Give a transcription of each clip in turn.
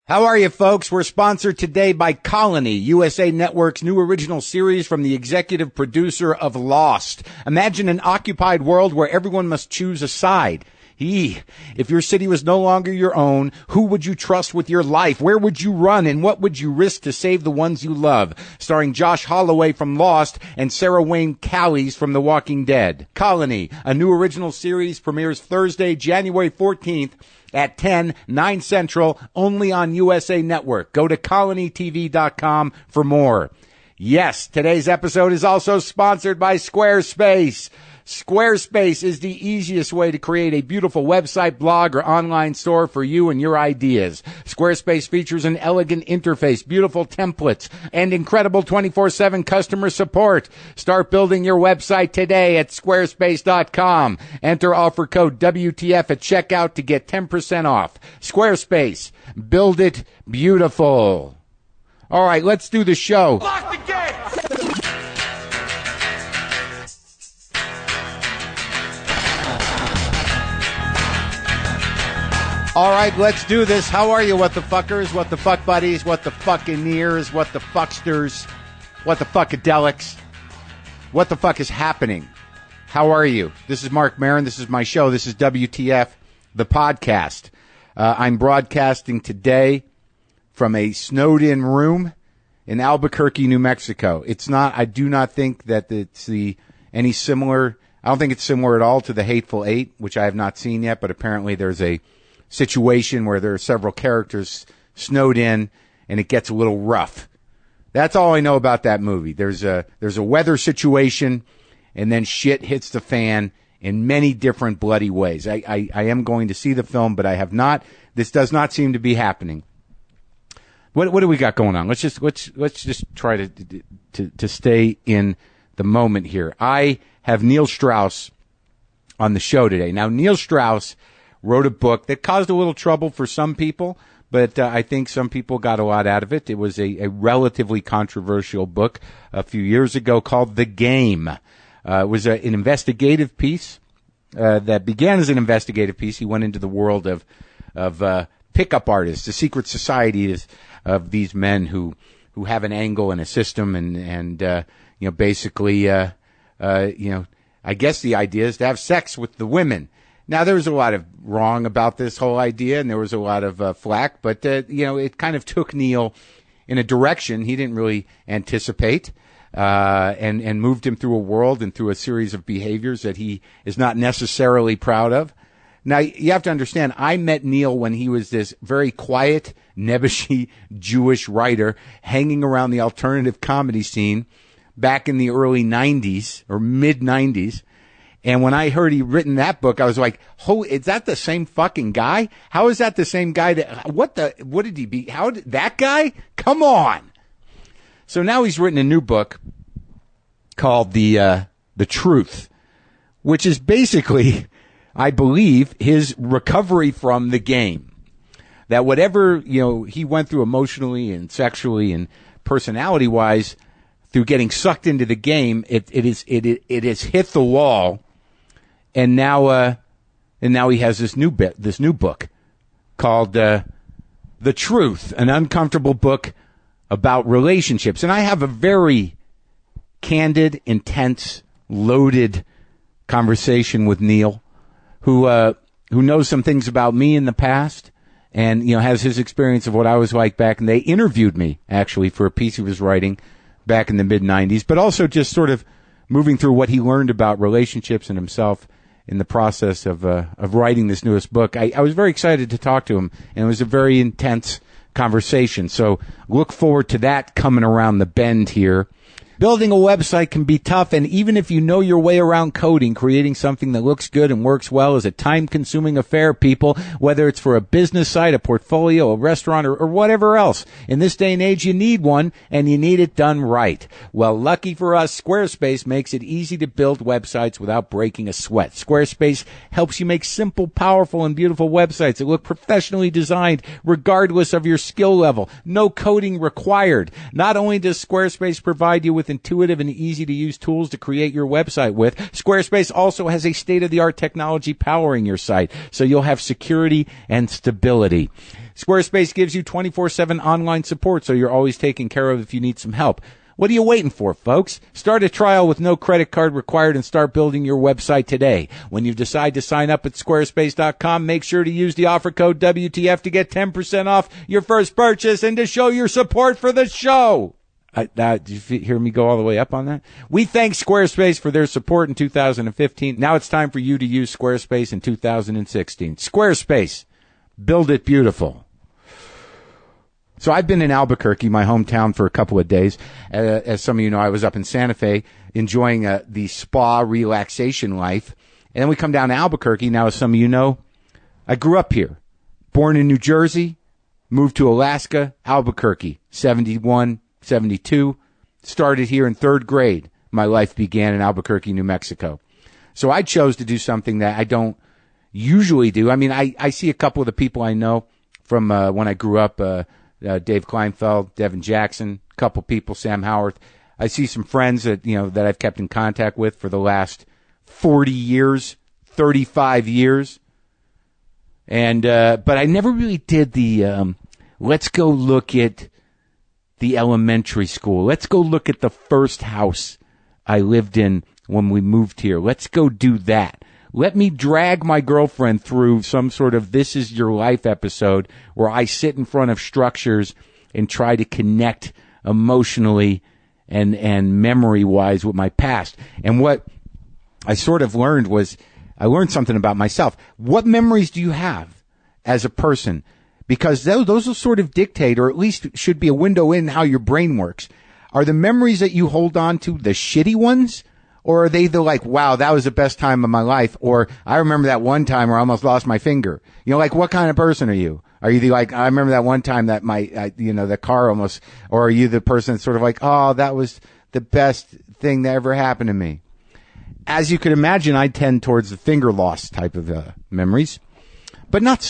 How are you, folks? We're sponsored today by Colony, USA Network's new original series from the executive producer of Lost. Imagine an occupied world where everyone must choose a side. If your city was no longer your own, who would you trust with your life? Where would you run, and what would you risk to save the ones you love? Starring Josh Holloway from Lost and Sarah Wayne Callies from The Walking Dead. Colony, a new original series, premieres Thursday, January 14th at 9 Central, only on USA Network. Go to colonytv.com for more. Yes, today's episode is also sponsored by Squarespace. Squarespace is the easiest way to create a beautiful website, blog, or online store for you and your ideas. Squarespace features an elegant interface, beautiful templates, and incredible 24/7 customer support. Start building your website today at squarespace.com. Enter offer code WTF at checkout to get 10% off. Squarespace. Build it beautiful. All right, let's do the show. Lock the gate! All right, let's do this. How are you, what the fuckers, what the fuck buddies, what the fucking ears, what the fucksters, what the fuckadelics, what the fuck is happening? How are you? This is Marc Maron. This is my show. This is WTF, the podcast. I'm broadcasting today from a snowed-in room in Albuquerque, New Mexico. It's not. I do not think that it's any similar. I don't think it's similar at all to The Hateful Eight, which I have not seen yet. But apparently, there's a situation where there are several characters snowed in, and it gets a little rough. That's all I know about that movie. There's a weather situation, and then shit hits the fan in many different bloody ways. I am going to see the film, but I have not. This does not seem to be happening. What do we got going on? Let's just try to stay in the moment here. I have Neil Strauss on the show today. Now, Neil Strauss wrote a book that caused a little trouble for some people, but I think some people got a lot out of it. It was a relatively controversial book a few years ago called The Game. It was an investigative piece that began as an investigative piece. He went into the world of pickup artists, the secret societies of these men who have an angle and a system, and basically, I guess the idea is to have sex with the women. Now, there was a lot of wrong about this whole idea, and there was a lot of flack, but, it kind of took Neil in a direction he didn't really anticipate, and moved him through a world and through a series of behaviors that he is not necessarily proud of. Now, you have to understand, I met Neil when he was this very quiet, nebbishy Jewish writer hanging around the alternative comedy scene back in the early 90s or mid-90s. And when I heard he'd written that book, I was like, is that the same fucking guy? How is that the same guy what did he be? That guy? Come on. So now he's written a new book called The Truth, which is basically, I believe, his recovery from the game. That whatever, he went through emotionally and sexually and personality wise through getting sucked into the game, it has hit the wall. And now he has this new book called The Truth, an uncomfortable book about relationships. And I have a very candid, intense, loaded conversation with Neil, who knows some things about me in the past, and has his experience of what I was like back. And they interviewed me actually for a piece he was writing back in the mid-90s, but also just sort of moving through what he learned about relationships and himself in the process of writing this newest book. I was very excited to talk to him, and it was a very intense conversation. So look forward to that coming around the bend here. Building a website can be tough, and even if you know your way around coding, creating something that looks good and works well is a time-consuming affair, people, whether it's for a business site, a portfolio, a restaurant, or whatever else. In this day and age, you need one, and you need it done right. Well, lucky for us, Squarespace makes it easy to build websites without breaking a sweat. Squarespace helps you make simple, powerful, and beautiful websites that look professionally designed regardless of your skill level. No coding required. Not only does Squarespace provide you with intuitive and easy-to-use tools to create your website with, Squarespace also has a state-of-the-art technology powering your site, so you'll have security and stability. Squarespace gives you 24/7 online support, so you're always taken care of if you need some help. What are you waiting for, folks? Start a trial with no credit card required and start building your website today. When you decide to sign up at squarespace.com, make sure to use the offer code WTF to get 10% off your first purchase and to show your support for the show. Did you hear me go all the way up on that? We thank Squarespace for their support in 2015. Now it's time for you to use Squarespace in 2016. Squarespace. Build it beautiful. So I've been in Albuquerque, my hometown, for a couple of days. As some of you know, I was up in Santa Fe enjoying the spa relaxation life. And then we come down to Albuquerque. Now, as some of you know, I grew up here. Born in New Jersey, moved to Alaska, Albuquerque, 71, 72. Started here in third grade. My life began in Albuquerque, New Mexico. So I chose to do something that I don't usually do. I mean, I see a couple of the people I know from when I grew up, Dave Kleinfeld, Devin Jackson, a couple people, Sam Howarth. I see some friends that I've kept in contact with for the last 40 years, 35 years. And but I never really did the let's go look at the elementary school. Let's go look at the first house I lived in when we moved here. Let's go do that. Let me drag my girlfriend through some sort of This Is Your Life episode where I sit in front of structures and try to connect emotionally and memory-wise with my past. And what I sort of learned was I learned something about myself. What memories do you have as a person? Because those will sort of dictate, or at least should be a window in how your brain works. Are the memories that you hold on to the shitty ones? Or are they the like, wow, that was the best time of my life? Or I remember that one time where I almost lost my finger. You know, like what kind of person are you? Are you the like, I remember that one time that the car almost, or are you the person that's sort of like, oh, that was the best thing that ever happened to me? As you could imagine, I tend towards the finger loss type of memories. But not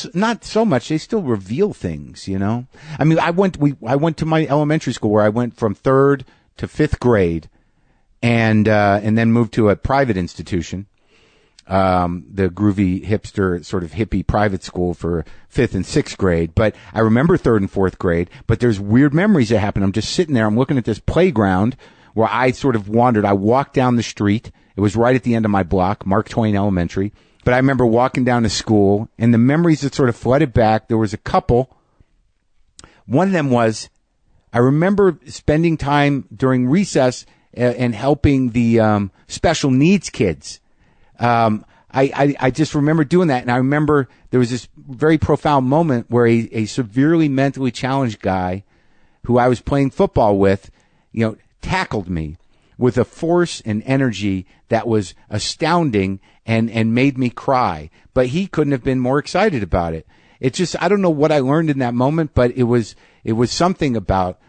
so much. They still reveal things, you know? I mean, I went to my elementary school where I went from 3rd to 5th grade. And then moved to a private institution, the groovy hipster sort of hippie private school for 5th and 6th grade. But I remember 3rd and 4th grade, but there's weird memories that happen. I'm just sitting there. I'm looking at this playground where I sort of wandered. I walked down the street. It was right at the end of my block, Mark Twain Elementary. But I remember walking down to school and the memories that sort of flooded back. There was a couple. One of them was I remember spending time during recess and helping the special needs kids. I just remember doing that. And I remember there was this very profound moment where a severely mentally challenged guy who I was playing football with, tackled me with a force and energy that was astounding and made me cry. But he couldn't have been more excited about it. It's just, I don't know what I learned in that moment, but it was something about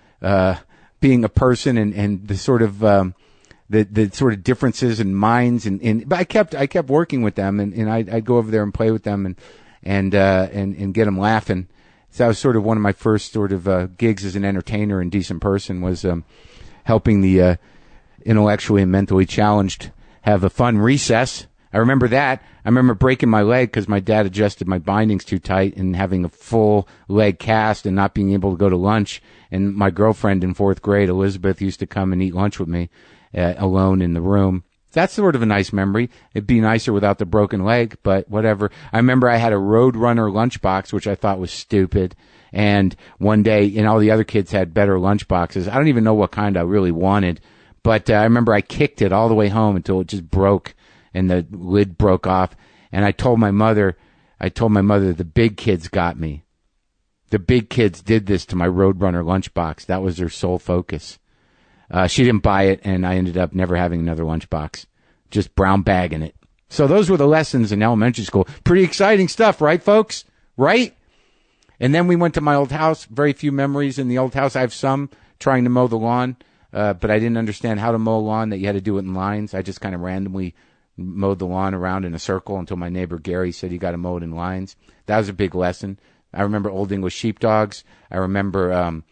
being a person and the sort of the sort of differences in minds but I kept working with them and I'd go over there and play with them and get them laughing. So that was sort of one of my first sort of gigs as an entertainer and decent person was helping the intellectually and mentally challenged have a fun recess. I remember that. I remember breaking my leg because my dad adjusted my bindings too tight and having a full leg cast and not being able to go to lunch. And my girlfriend in 4th grade, Elizabeth, used to come and eat lunch with me alone in the room. That's sort of a nice memory. It'd be nicer without the broken leg, but whatever. I remember I had a Roadrunner lunchbox, which I thought was stupid. And one day, and all the other kids had better lunchboxes. I don't even know what kind I really wanted. But I remember I kicked it all the way home until it just broke and the lid broke off. And I told my mother the big kids got me. The big kids did this to my Roadrunner lunchbox. That was their sole focus. She didn't buy it, and I ended up never having another lunchbox. Just brown bagging it. So those were the lessons in elementary school. Pretty exciting stuff, right, folks? Right? And then we went to my old house. Very few memories in the old house. I have some trying to mow the lawn, but I didn't understand how to mow a lawn, that you had to do it in lines. I just kind of randomly mowed the lawn around in a circle until my neighbor Gary said you got to mow it in lines. That was a big lesson. I remember Old English Sheepdogs. I remember a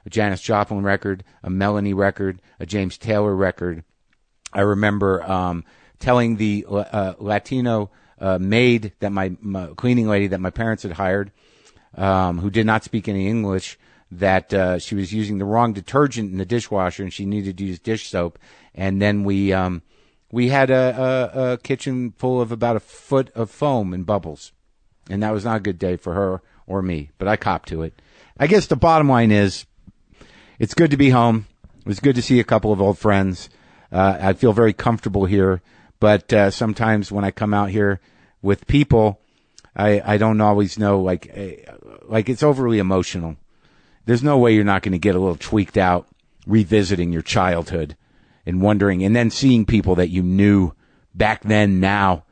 Janis Joplin record, a Melanie record, a James Taylor record. I remember telling the Latino maid that my cleaning lady that my parents had hired who did not speak any English, that she was using the wrong detergent in the dishwasher and she needed to use dish soap. And then we had a kitchen full of about a foot of foam and bubbles. And that was not a good day for her or me, but I copped to it. I guess the bottom line is it's good to be home. It was good to see a couple of old friends. I feel very comfortable here, but sometimes when I come out here with people, I don't always know, like it's overly emotional. There's no way you're not going to get a little tweaked out revisiting your childhood and wondering, and then seeing people that you knew back then now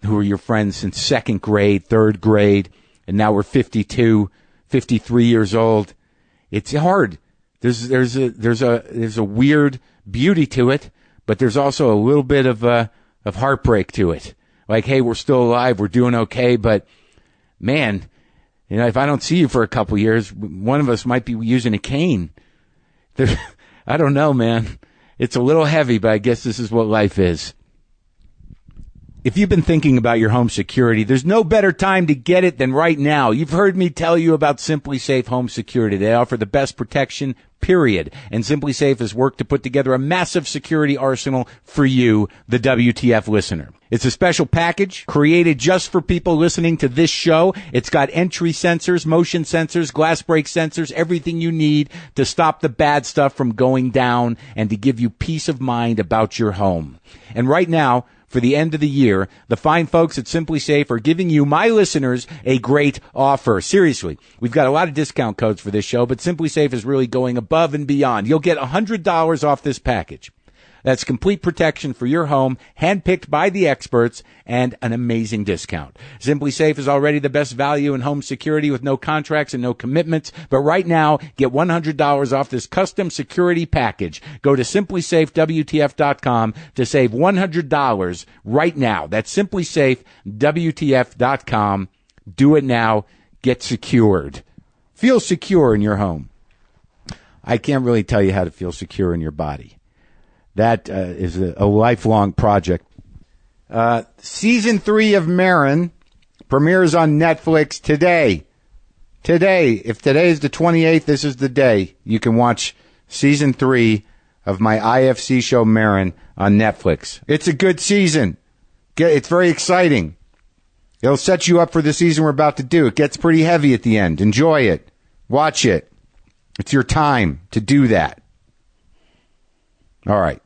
who are your friends since second grade, third grade, and now we're 52, 53 years old. It's hard. There's a weird beauty to it, but there's also a little bit of heartbreak to it. Like, hey, we're still alive, we're doing okay, but man, you know, if I don't see you for a couple years, one of us might be using a cane. I don't know, man. It's a little heavy, but I guess this is what life is. If you've been thinking about your home security, there's no better time to get it than right now. You've heard me tell you about Simply Safe Home Security. They offer the best protection, period. And Simply Safe has worked to put together a massive security arsenal for you, the WTF listener. It's a special package created just for people listening to this show. It's got entry sensors, motion sensors, glass break sensors, everything you need to stop the bad stuff from going down and to give you peace of mind about your home. And right now, for the end of the year, the fine folks at Simply Safe are giving you, my listeners, a great offer. Seriously, we've got a lot of discount codes for this show, but Simply Safe is really going above and beyond. You'll get $100 off this package. That's complete protection for your home, handpicked by the experts, and an amazing discount. Simply Safe is already the best value in home security with no contracts and no commitments. But right now, get $100 off this custom security package. Go to simplysafewtf.com to save $100 right now. That's simplysafewtf.com. Do it now. Get secured. Feel secure in your home. I can't really tell you how to feel secure in your body. That is a lifelong project. Season 3 of Maron premieres on Netflix today. Today. If today is the 28th, this is the day. You can watch Season 3 of my IFC show Maron on Netflix. It's a good season. It's very exciting. It'll set you up for the season we're about to do. It gets pretty heavy at the end. Enjoy it. Watch it. It's your time to do that. All right.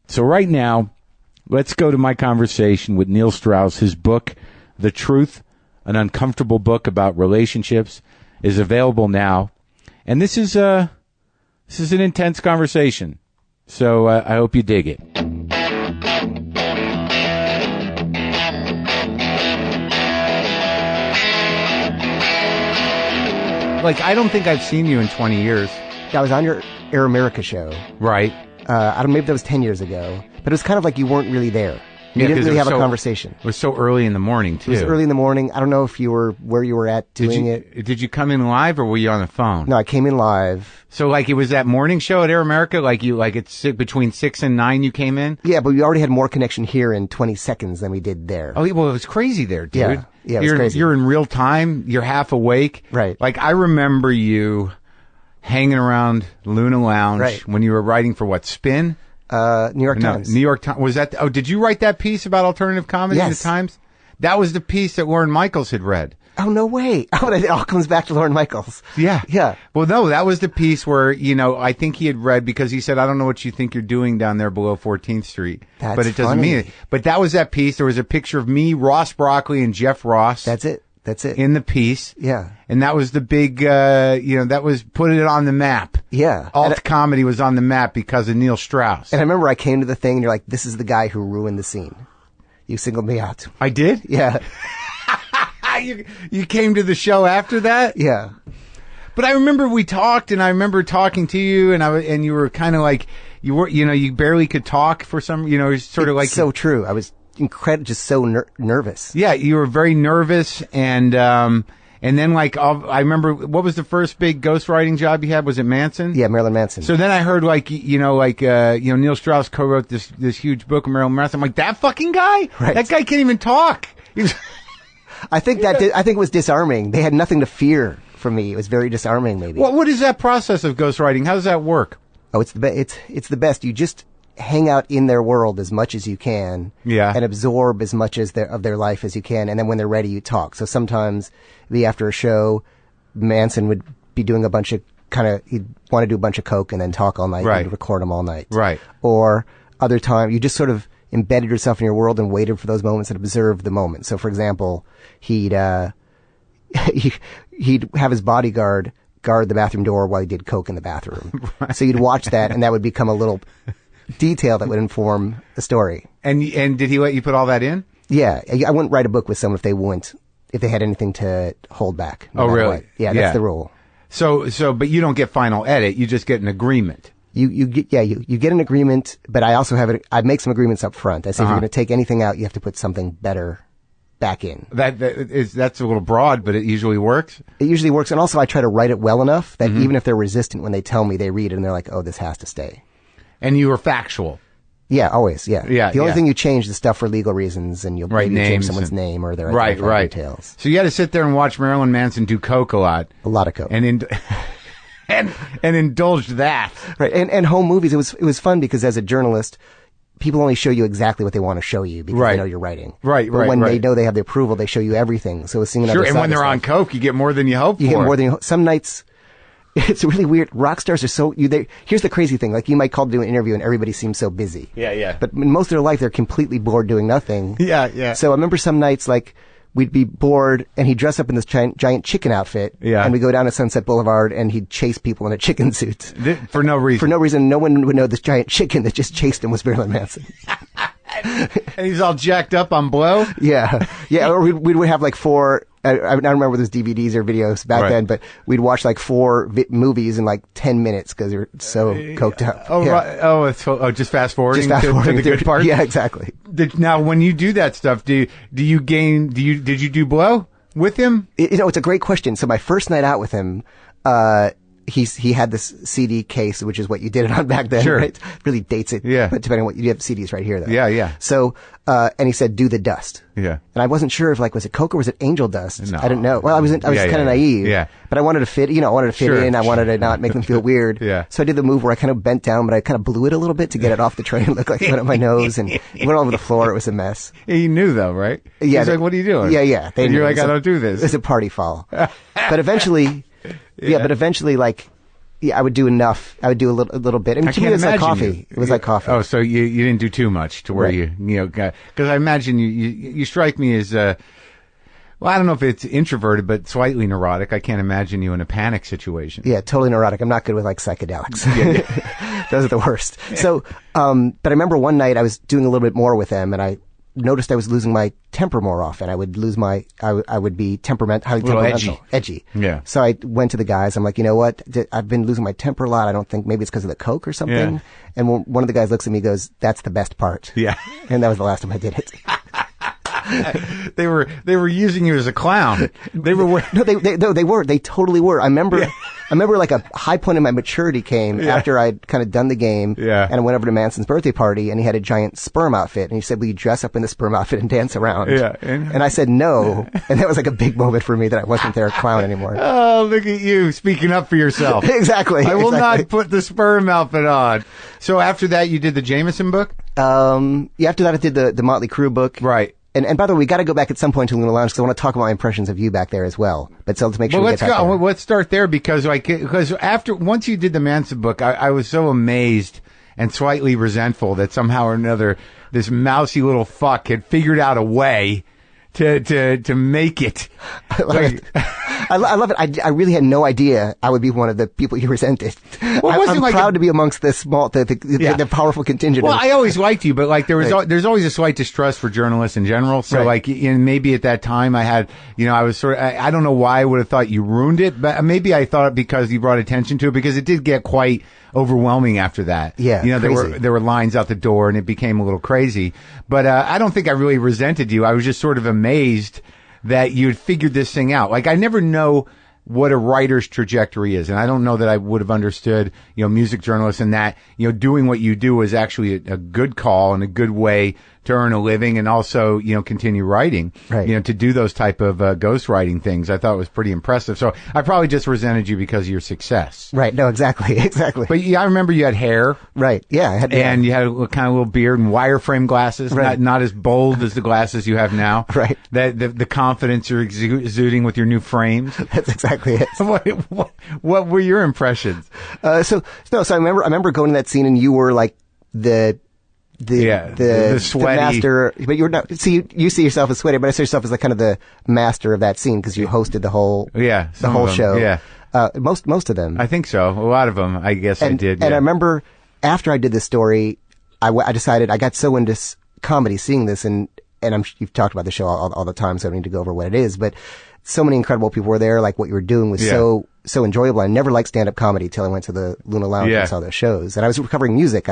So right now, let's go to my conversation with Neil Strauss. His book, The Truth, an uncomfortable book about relationships, is available now. And this is an intense conversation. So I hope you dig it. Like, I don't think I've seen you in 20 years. Yeah, I was on your Air America show. Right. I don't know, maybe that was 10 years ago. But it was kind of like you weren't really there. You didn't really have a conversation. It was so early in the morning, too. It was early in the morning. I don't know if you were where you were at doing it. Did you come in live or were you on the phone? No, I came in live. So, like, it was that morning show at Air America? It's between 6 and 9 you came in? Yeah, but we already had more connection here in 20 seconds than we did there. Oh, well, it was crazy there, dude. Yeah, it was crazy. You're in real time. You're half awake. Right. Like, I remember you hanging around Luna Lounge when you were writing for what, Spin? New York Times. New York Times. Was that? Oh, did you write that piece about alternative comedy in the Times? That was the piece that Lorne Michaels had read. Oh, no way. Oh, it all comes back to Lorne Michaels. Yeah. Yeah. Well, no, that was the piece where, I think he had read because he said, I don't know what you think you're doing down there below 14th Street. But it doesn't mean it. But that was that piece. There was a picture of me, Ross Broccoli, and Jeff Ross. That's it. In the piece. Yeah. And that was the big, that was putting it on the map. Yeah. Alt comedy was on the map because of Neil Strauss. And I remember I came to the thing and you're like, this is the guy who ruined the scene. You singled me out. I did? Yeah. You came to the show after that? Yeah. But I remember we talked, and I remember talking to you, and you were kind of like, you barely could talk for some, sort of like. So true. I was just so nervous. Yeah, you were very nervous, and then I remember, what was the first big ghostwriting job you had? Was it Manson? Yeah, Marilyn Manson. So then I heard Neil Strauss co-wrote this huge book of Marilyn Manson. I'm like, that fucking guy? Right. That guy can't even talk. I think it was disarming. They had nothing to fear from me. It was very disarming, maybe. What is that process of ghostwriting? How does that work? Oh, it's the best. You just hang out in their world as much as you can, and absorb as much of their life as you can, and then when they're ready, you talk. So sometimes, after a show, Manson would be doing a bunch of he'd want to do a bunch of coke and then talk all night, and record them all night, right? Or other time, you just sort of embedded yourself in your world and waited for those moments and observed the moment. So, for example, he'd have his bodyguard guard the bathroom door while he did coke in the bathroom. Right. So you'd watch that, and that would become a little detail that would inform the story. And did he let you put all that in? Yeah, I wouldn't write a book with someone if they had anything to hold back. Oh, really? What. Yeah, that's the rule. So, but you don't get final edit. You just get an agreement. You get an agreement, but I also I make some agreements up front. I say if you're going to take anything out, you have to put something better back in. That's a little broad, but it usually works. It usually works, and also I try to write it well enough that even if they're resistant when they tell me, they read it and they're like, "Oh, this has to stay." And you are factual. Yeah, always. Yeah. The only thing you change is stuff for legal reasons, and you'll change someone's name or their details. So you had to sit there and watch Marilyn Manson do coke a lot of coke, and indulge that. Right. And home movies. It was fun because as a journalist, people only show you exactly what they want to show you because they know you're writing. Right. But when they know they have the approval, they show you everything. So it's seeing another side. And when they're on coke, you get more than you hope for. You get more than you hope. Some nights. It's really weird. Rock stars are so here's the crazy thing. Like you might call to do an interview and everybody seems so busy. Yeah. But in most of their life, they're completely bored doing nothing. Yeah. So I remember some nights like we'd be bored and he'd dress up in this giant chicken outfit. Yeah. And we'd go down to Sunset Boulevard and he'd chase people in a chicken suit. For no reason. For no reason. No one would know this giant chicken that just chased him was Marilyn Manson. And he's all jacked up on blow? Yeah. Or we would have like four. I don't remember those DVDs or videos back then, but we'd watch like 4 movies in like 10 minutes because you're so coked up. Oh, yeah. Right. Oh, just fast forwarding to the good part? Yeah, exactly. Now, when you do that stuff, did you do blow with him? It's a great question. So my first night out with him, he had this CD case, which is what you did it on back then, right? Really dates it. Yeah. But depending on what you have CDs right here, though. Yeah. So, and he said, do the dust. Yeah. And I wasn't sure if was it coke or was it angel dust? No. I didn't know. Well, I was kind of naive. Yeah. But I wanted to fit in. I wanted to not make them feel weird. Yeah. So I did the move where I kind of bent down, but I kind of blew it a little bit to get it off the tray and look like it went up my nose and it went all over the floor. It was a mess. He knew though, right? Yeah. He's like, what are you doing? Yeah. And you're like, I don't do this. It's a party foul. But eventually, I would do enough. I would do a little bit. I mean, to me, it was like coffee. It was like coffee. Oh, so you didn't do too much to where because I imagine you strike me as, well, I don't know if it's introverted, but slightly neurotic. I can't imagine you in a panic situation. Yeah, totally neurotic. I'm not good with like psychedelics. Yeah. Those are the worst. So, but I remember one night I was doing a little bit more with them and I noticed I was losing my temper more often. I would be temperamental. Edgy. Yeah. So I went to the guys. I'm like, you know what? I've been losing my temper a lot. I don't think maybe it's because of the coke or something. Yeah. And one of the guys looks at me and goes, that's the best part. Yeah. And that was the last time I did it. They were using you as a clown. They were. No, they were. They totally were. I remember like a high point in my maturity came after I'd kind of done the game. Yeah. And I went over to Manson's birthday party and he had a giant sperm outfit and he said, will you dress up in the sperm outfit and dance around? Yeah. And I said no. And that was like a big moment for me that I wasn't their clown anymore. Oh, look at you speaking up for yourself. Exactly. I will not put the sperm outfit on. So after that, you did the Jameson book? After that I did the Motley Crue book. Right. And by the way, we got to go back at some point to Luna Lounge because I want to talk about my impressions of you back there as well. But so let's make sure we get back there. Let's start there because once you did the Manson book, I was so amazed and slightly resentful that somehow or another this mousy little fuck had figured out a way to make it. I love it. I love it. I really had no idea I would be one of the people you resented. Well, I'm proud to be amongst the powerful contingent. Well, I always liked you, but there's always a slight distrust for journalists in general. So maybe at that time I had, I was I don't know why I would have thought you ruined it, but maybe I thought it because you brought attention to it because it did get quite overwhelming after that. Yeah. There were lines out the door and it became a little crazy, but I don't think I really resented you. I was just sort of amazed that you'd figured this thing out. Like, I never know what a writer's trajectory is. And I don't know that I would have understood, music journalists, and that, doing what you do is actually a good call and a good way to earn a living, and also, continue writing, right. To do those type of ghostwriting things. I thought it was pretty impressive. So I probably just resented you because of your success. Right. No, exactly. Exactly. But I remember you had hair. Right. Yeah. And you had a kind of little beard and wireframe glasses, right. not as bold as the glasses you have now. Right. The confidence you're exuding with your new frames. That's exactly it. What were your impressions? So I remember going to that scene, and you were like the sweaty, the master, but you're not. See, you see yourself as sweaty, but I see yourself as like kind of the master of that scene because you hosted the whole show. Yeah, most of them. I think so. A lot of them, I guess, I did. And I remember after I did this story, I decided I got so into comedy, seeing this, and you've talked about the show all the time, so I don't need to go over what it is, but so many incredible people were there. Like what you were doing was so enjoyable. I never liked stand-up comedy till I went to the Luna Lounge and saw those shows. And I was covering music.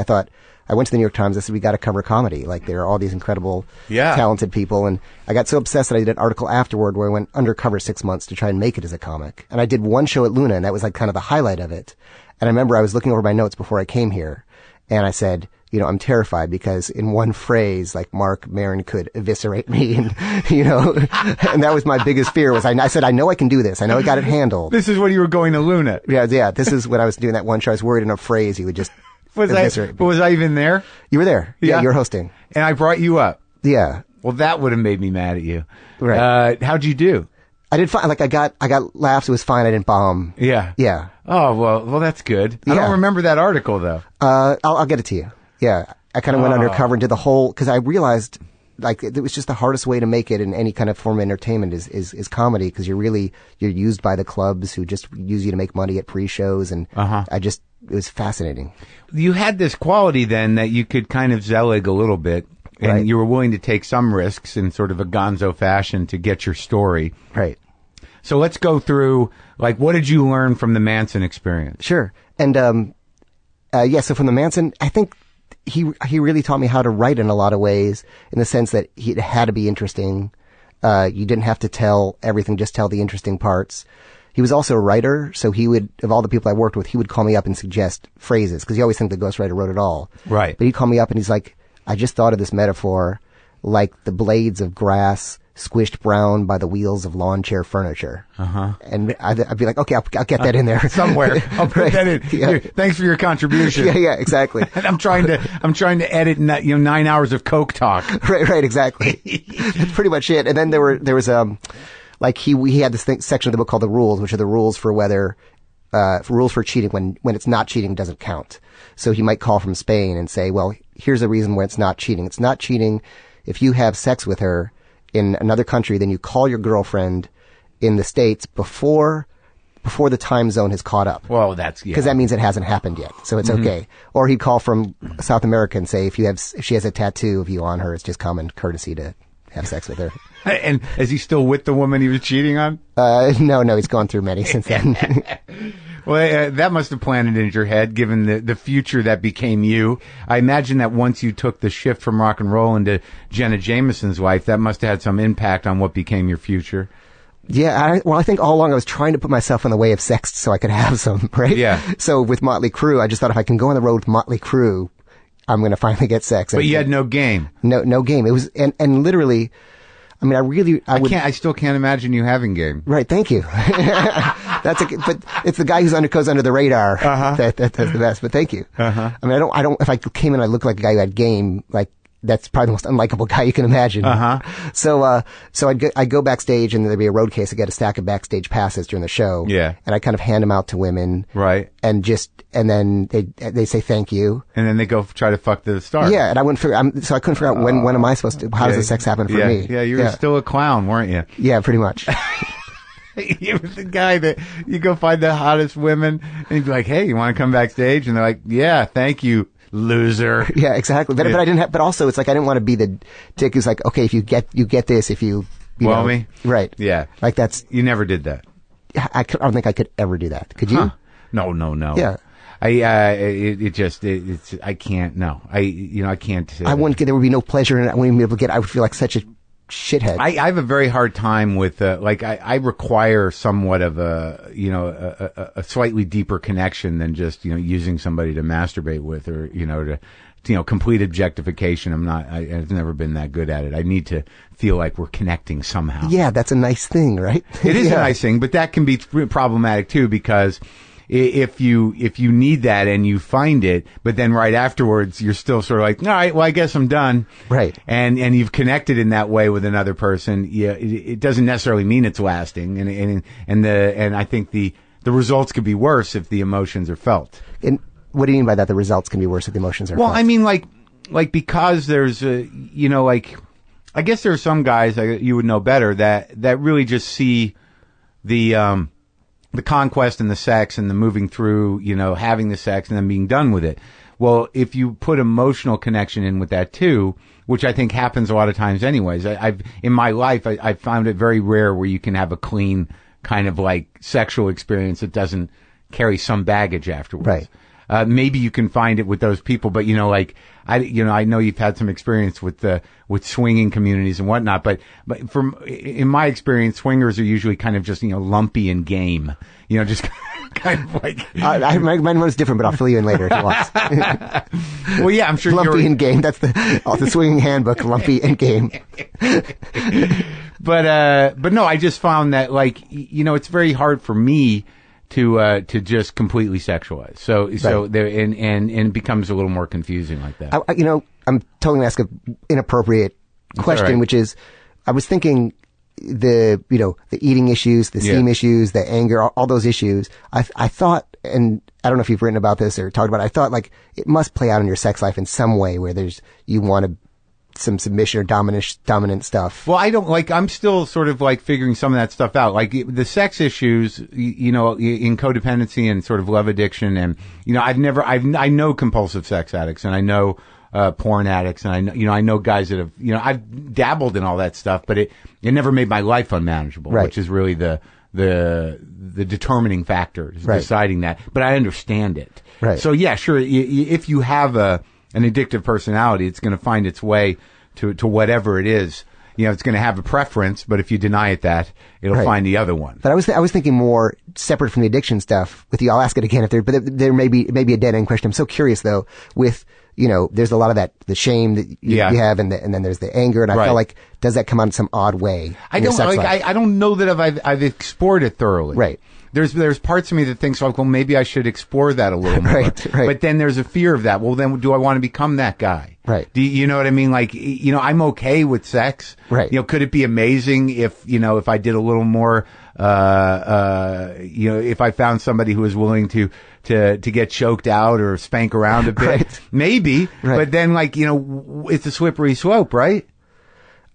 I went to the New York Times. I said, we got to cover comedy. Like, there are all these incredible, talented people. And I got so obsessed that I did an article afterward where I went undercover 6 months to try and make it as a comic. And I did one show at Luna, and that was like kind of the highlight of it. And I remember I was looking over my notes before I came here, and I said, I'm terrified because in one phrase, like Marc Maron could eviscerate me, and and that was my biggest fear. I said, I know I can do this. I know I got it handled. This is when you were going to Luna. Yeah. This is when I was doing that one show. I was worried in a phrase he would just. Was I even there? You were there. Yeah, you were hosting. And I brought you up. Yeah. Well, that would have made me mad at you. Right. How'd you do? I did fine. Like I got laughs. It was fine. I didn't bomb. Yeah. Yeah. Oh, well, that's good. I don't remember that article though. I'll get it to you. Yeah. I kind of went undercover and did the whole, cause I realized like it was just the hardest way to make it in any kind of form of entertainment is comedy. Cause you're used by the clubs who just use you to make money at pre-shows. And it was fascinating. You had this quality then that you could kind of zelig a little bit, and you were willing to take some risks in sort of a gonzo fashion to get your story. Right. So let's go through, like, what did you learn from the Manson experience? Sure. And, so from the Manson, I think he really taught me how to write in a lot of ways, in the sense that it had to be interesting. You didn't have to tell everything, just tell the interesting parts. He was also a writer, so he would, of all the people I worked with, he would call me up and suggest phrases, because you always think the ghostwriter wrote it all. Right. But he'd call me up and he's like, I just thought of this metaphor, like the blades of grass squished brown by the wheels of lawn chair furniture. And I'd be like, okay, I'll get that in there. Somewhere. I'll put that in. Yeah. Thanks for your contribution. Yeah, exactly. And I'm trying to edit 9 hours of Coke talk. Right, exactly. That's pretty much it. And then there was like he had this section of the book called The Rules, which are the rules for whether, rules for cheating when it's not cheating doesn't count. So he might call from Spain and say, well, here's the reason why it's not cheating. It's not cheating if you have sex with her in another country, then you call your girlfriend in the States before the time zone has caught up. Well, that's, because that means it hasn't happened yet. So it's okay. Or he'd call from South America and say, if she has a tattoo of you on her, it's just common courtesy to have sex with her. And is he still with the woman he was cheating on? No, he's gone through many since then. Well, that must have planted in your head, given the future that became you. I imagine that once you took the shift from rock and roll into Jenna Jameson's life, that must have had some impact on what became your future. Yeah, I think all along I was trying to put myself in the way of sex so I could have some, right? Yeah. So with Motley Crue, I just thought if I can go on the road with Motley Crue, I'm going to finally get sex. But you had no game. No game. It was, and literally, I mean, I still can't imagine you having game. Right. Thank you. But it's the guy who goes under the radar. That's the best. But thank you. I mean, I don't, if I came in, I looked like a guy who had game, like, that's probably the most unlikable guy you can imagine. So I'd go backstage and there'd be a road case. I get a stack of backstage passes during the show. Yeah. And I kind of hand them out to women. Right. And then they say thank you. And then they go try to fuck the star. Yeah. And I couldn't figure out when am I supposed to, how does the sex happen for me? Yeah. You were still a clown, weren't you? Yeah, pretty much. You were the guy that you go find the hottest women and you'd be like, hey, you want to come backstage? And they're like, yeah, thank you, loser. Yeah, exactly. But I didn't have, but also it's like I didn't want to be the dick who's like, okay, if you get this, if you know me. Right. Yeah. Like that's. You never did that. I don't think I could ever do that. Could you? Huh. No. Yeah. I can't, no. I can't. I wouldn't get, there would be no pleasure in it. I wouldn't be able to get, I would feel like such a shithead. I have a very hard time with, I require somewhat of a slightly deeper connection than just, using somebody to masturbate with or, to complete objectification. I've never been that good at it. I need to feel like we're connecting somehow. Yeah, that's a nice thing, right? It is a nice thing, but that can be problematic too, because if you need that and you find it, but then right afterwards you're still sort of like, all right, well, I guess I'm done. Right. And you've connected in that way with another person. Yeah, it doesn't necessarily mean it's lasting. And I think the results could be worse if the emotions are felt. And what do you mean by that? The results can be worse if the emotions are felt? Well, I mean, like because there's I guess there are some guys you would know better that really just see the conquest and the sex and the moving through, having the sex and then being done with it. Well, if you put emotional connection in with that too, which I think happens a lot of times anyways, in my life, I found it very rare where you can have a clean kind of like sexual experience that doesn't carry some baggage afterwards. Right. Maybe you can find it with those people, but I know you've had some experience with swinging communities and whatnot, but in my experience, swingers are usually kind of just, lumpy and game, just kind of like. Mine was different, but I'll fill you in later if you want. Well, yeah, I'm sure lumpy and game. That's the swinging handbook, lumpy and game. But no, I just found that it's very hard for me to just completely sexualize. So there, and it becomes a little more confusing like that. I'm totally going to ask an inappropriate question, right. Which is, I was thinking the eating issues, the steam issues, the anger, all those issues. I thought, and I don't know if you've written about this or talked about it, I thought it must play out in your sex life in some way where you want some submission or dominant stuff. Well, I'm still sort of figuring some of that stuff out. Like the sex issues, in codependency and sort of love addiction. And, I know compulsive sex addicts and I know, porn addicts. And I know guys that have, I've dabbled in all that stuff, but it never made my life unmanageable, right. Which is really the determining factor is right. Deciding that. But I understand it. Right. So yeah, sure. If you have an addictive personality, it's going to find its way to whatever it is. It's going to have a preference, but if you deny it that, it'll right. find the other one. But I was thinking more separate from the addiction stuff with you. I'll ask it again but there may be a dead end question. I'm so curious though with, there's a lot of that, the shame that you have and then there's the anger. And I feel like, does that come out in some odd way? I don't know that I've explored it thoroughly. Right. There's parts of me that thinks, well, maybe I should explore that a little more. Right. But then there's a fear of that. Well, then do I want to become that guy? Right. Do you know what I mean? I'm okay with sex. Right. Could it be amazing if I did a little more, if I found somebody who was willing to get choked out or spank around a bit? Right. Maybe. Right. But then it's a slippery slope, right?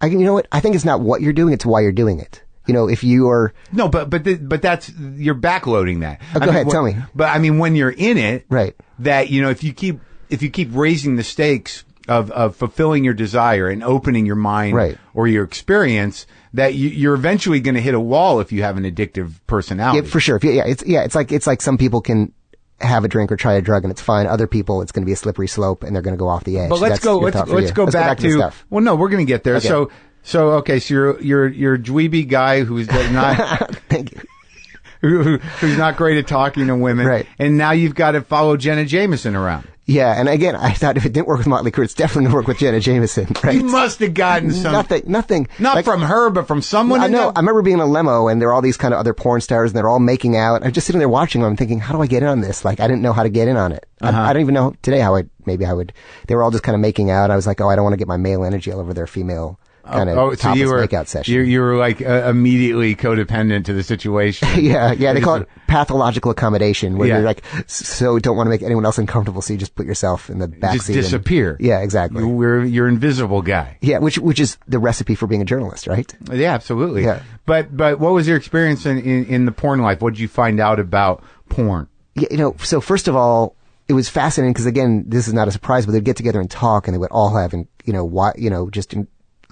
You know what? I think it's not what you're doing, it's why you're doing it. If you are... No, but that's, you're backloading that. Go ahead, tell me. But when you're in it, right. That, if you keep raising the stakes of fulfilling your desire and opening your mind right. or your experience, that you're eventually going to hit a wall if you have an addictive personality. Yeah, for sure. It's like some people can have a drink or try a drug and it's fine. Other people, it's going to be a slippery slope and they're going to go off the edge. But let's go back to stuff. Well, no, we're going to get there. Okay. So you're a dweeby guy who's not thank you, who's not great at talking to women, right? And now you've got to follow Jenna Jameson around. Yeah, and again, I thought if it didn't work with Motley Crue, it's definitely going to work with Jenna Jameson, right? You must have gotten some nothing, not from her, but from someone. I know. I remember being in a lemo, and there were all these kind of other porn stars, and they're all making out. I'm just sitting there watching them, thinking, how do I get in on this? I didn't know how to get in on it. I don't even know today how I would. They were all just kind of making out. I was like, I don't want to get my male energy all over their female. Kind of topless makeout session. You were immediately codependent to the situation. yeah. They call it pathological accommodation, where you're so don't want to make anyone else uncomfortable, so you just put yourself in the backseat. Just disappear. Yeah, exactly. You're invisible guy. Yeah, which is the recipe for being a journalist, right? Yeah, absolutely. Yeah. But what was your experience in the porn life? What did you find out about porn? Yeah, so first of all, it was fascinating because again, this is not a surprise, but they'd get together and talk, and they would all have,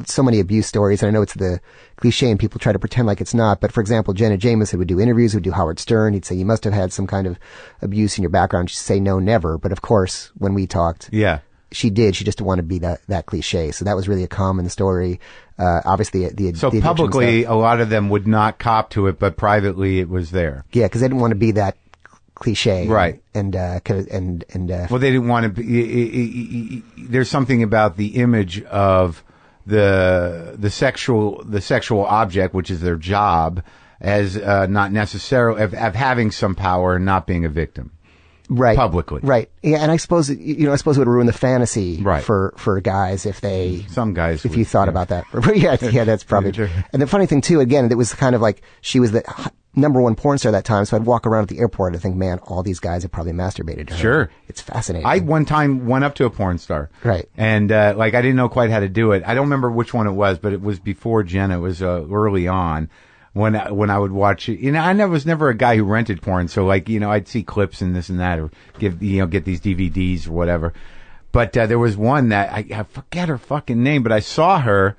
so many abuse stories. And I know it's the cliche and people try to pretend like it's not. But for example, Jenna Jameson would do interviews, would do Howard Stern. He'd say, you must have had some kind of abuse in your background. She'd say, no, never. But of course, when we talked, she did. She just didn't want to be that cliche. So that was really a common story. Obviously, so publicly, a lot of them would not cop to it, but privately, it was there. Yeah, because they didn't want to be that cliche, right? And well, they didn't want to be. There's something about the image of the sexual object, which is their job, as not necessarily of having some power and not being a victim. Right. Publicly. Right. Yeah, and I suppose it would ruin the fantasy right. for guys if you thought about that. yeah, that's probably true. And the funny thing too, again, it was kind of like she was the number one porn star at that time, so I'd walk around at the airport and think, man, all these guys have probably masturbated to her. Sure. It's fascinating. I one time went up to a porn star. Right. And I didn't know quite how to do it. I don't remember which one it was, but it was before Jenna. It was early on. When I would watch it, I was never a guy who rented porn, so I'd see clips and this and that, or get these DVDs or whatever. But there was one that I forget her fucking name, but I saw her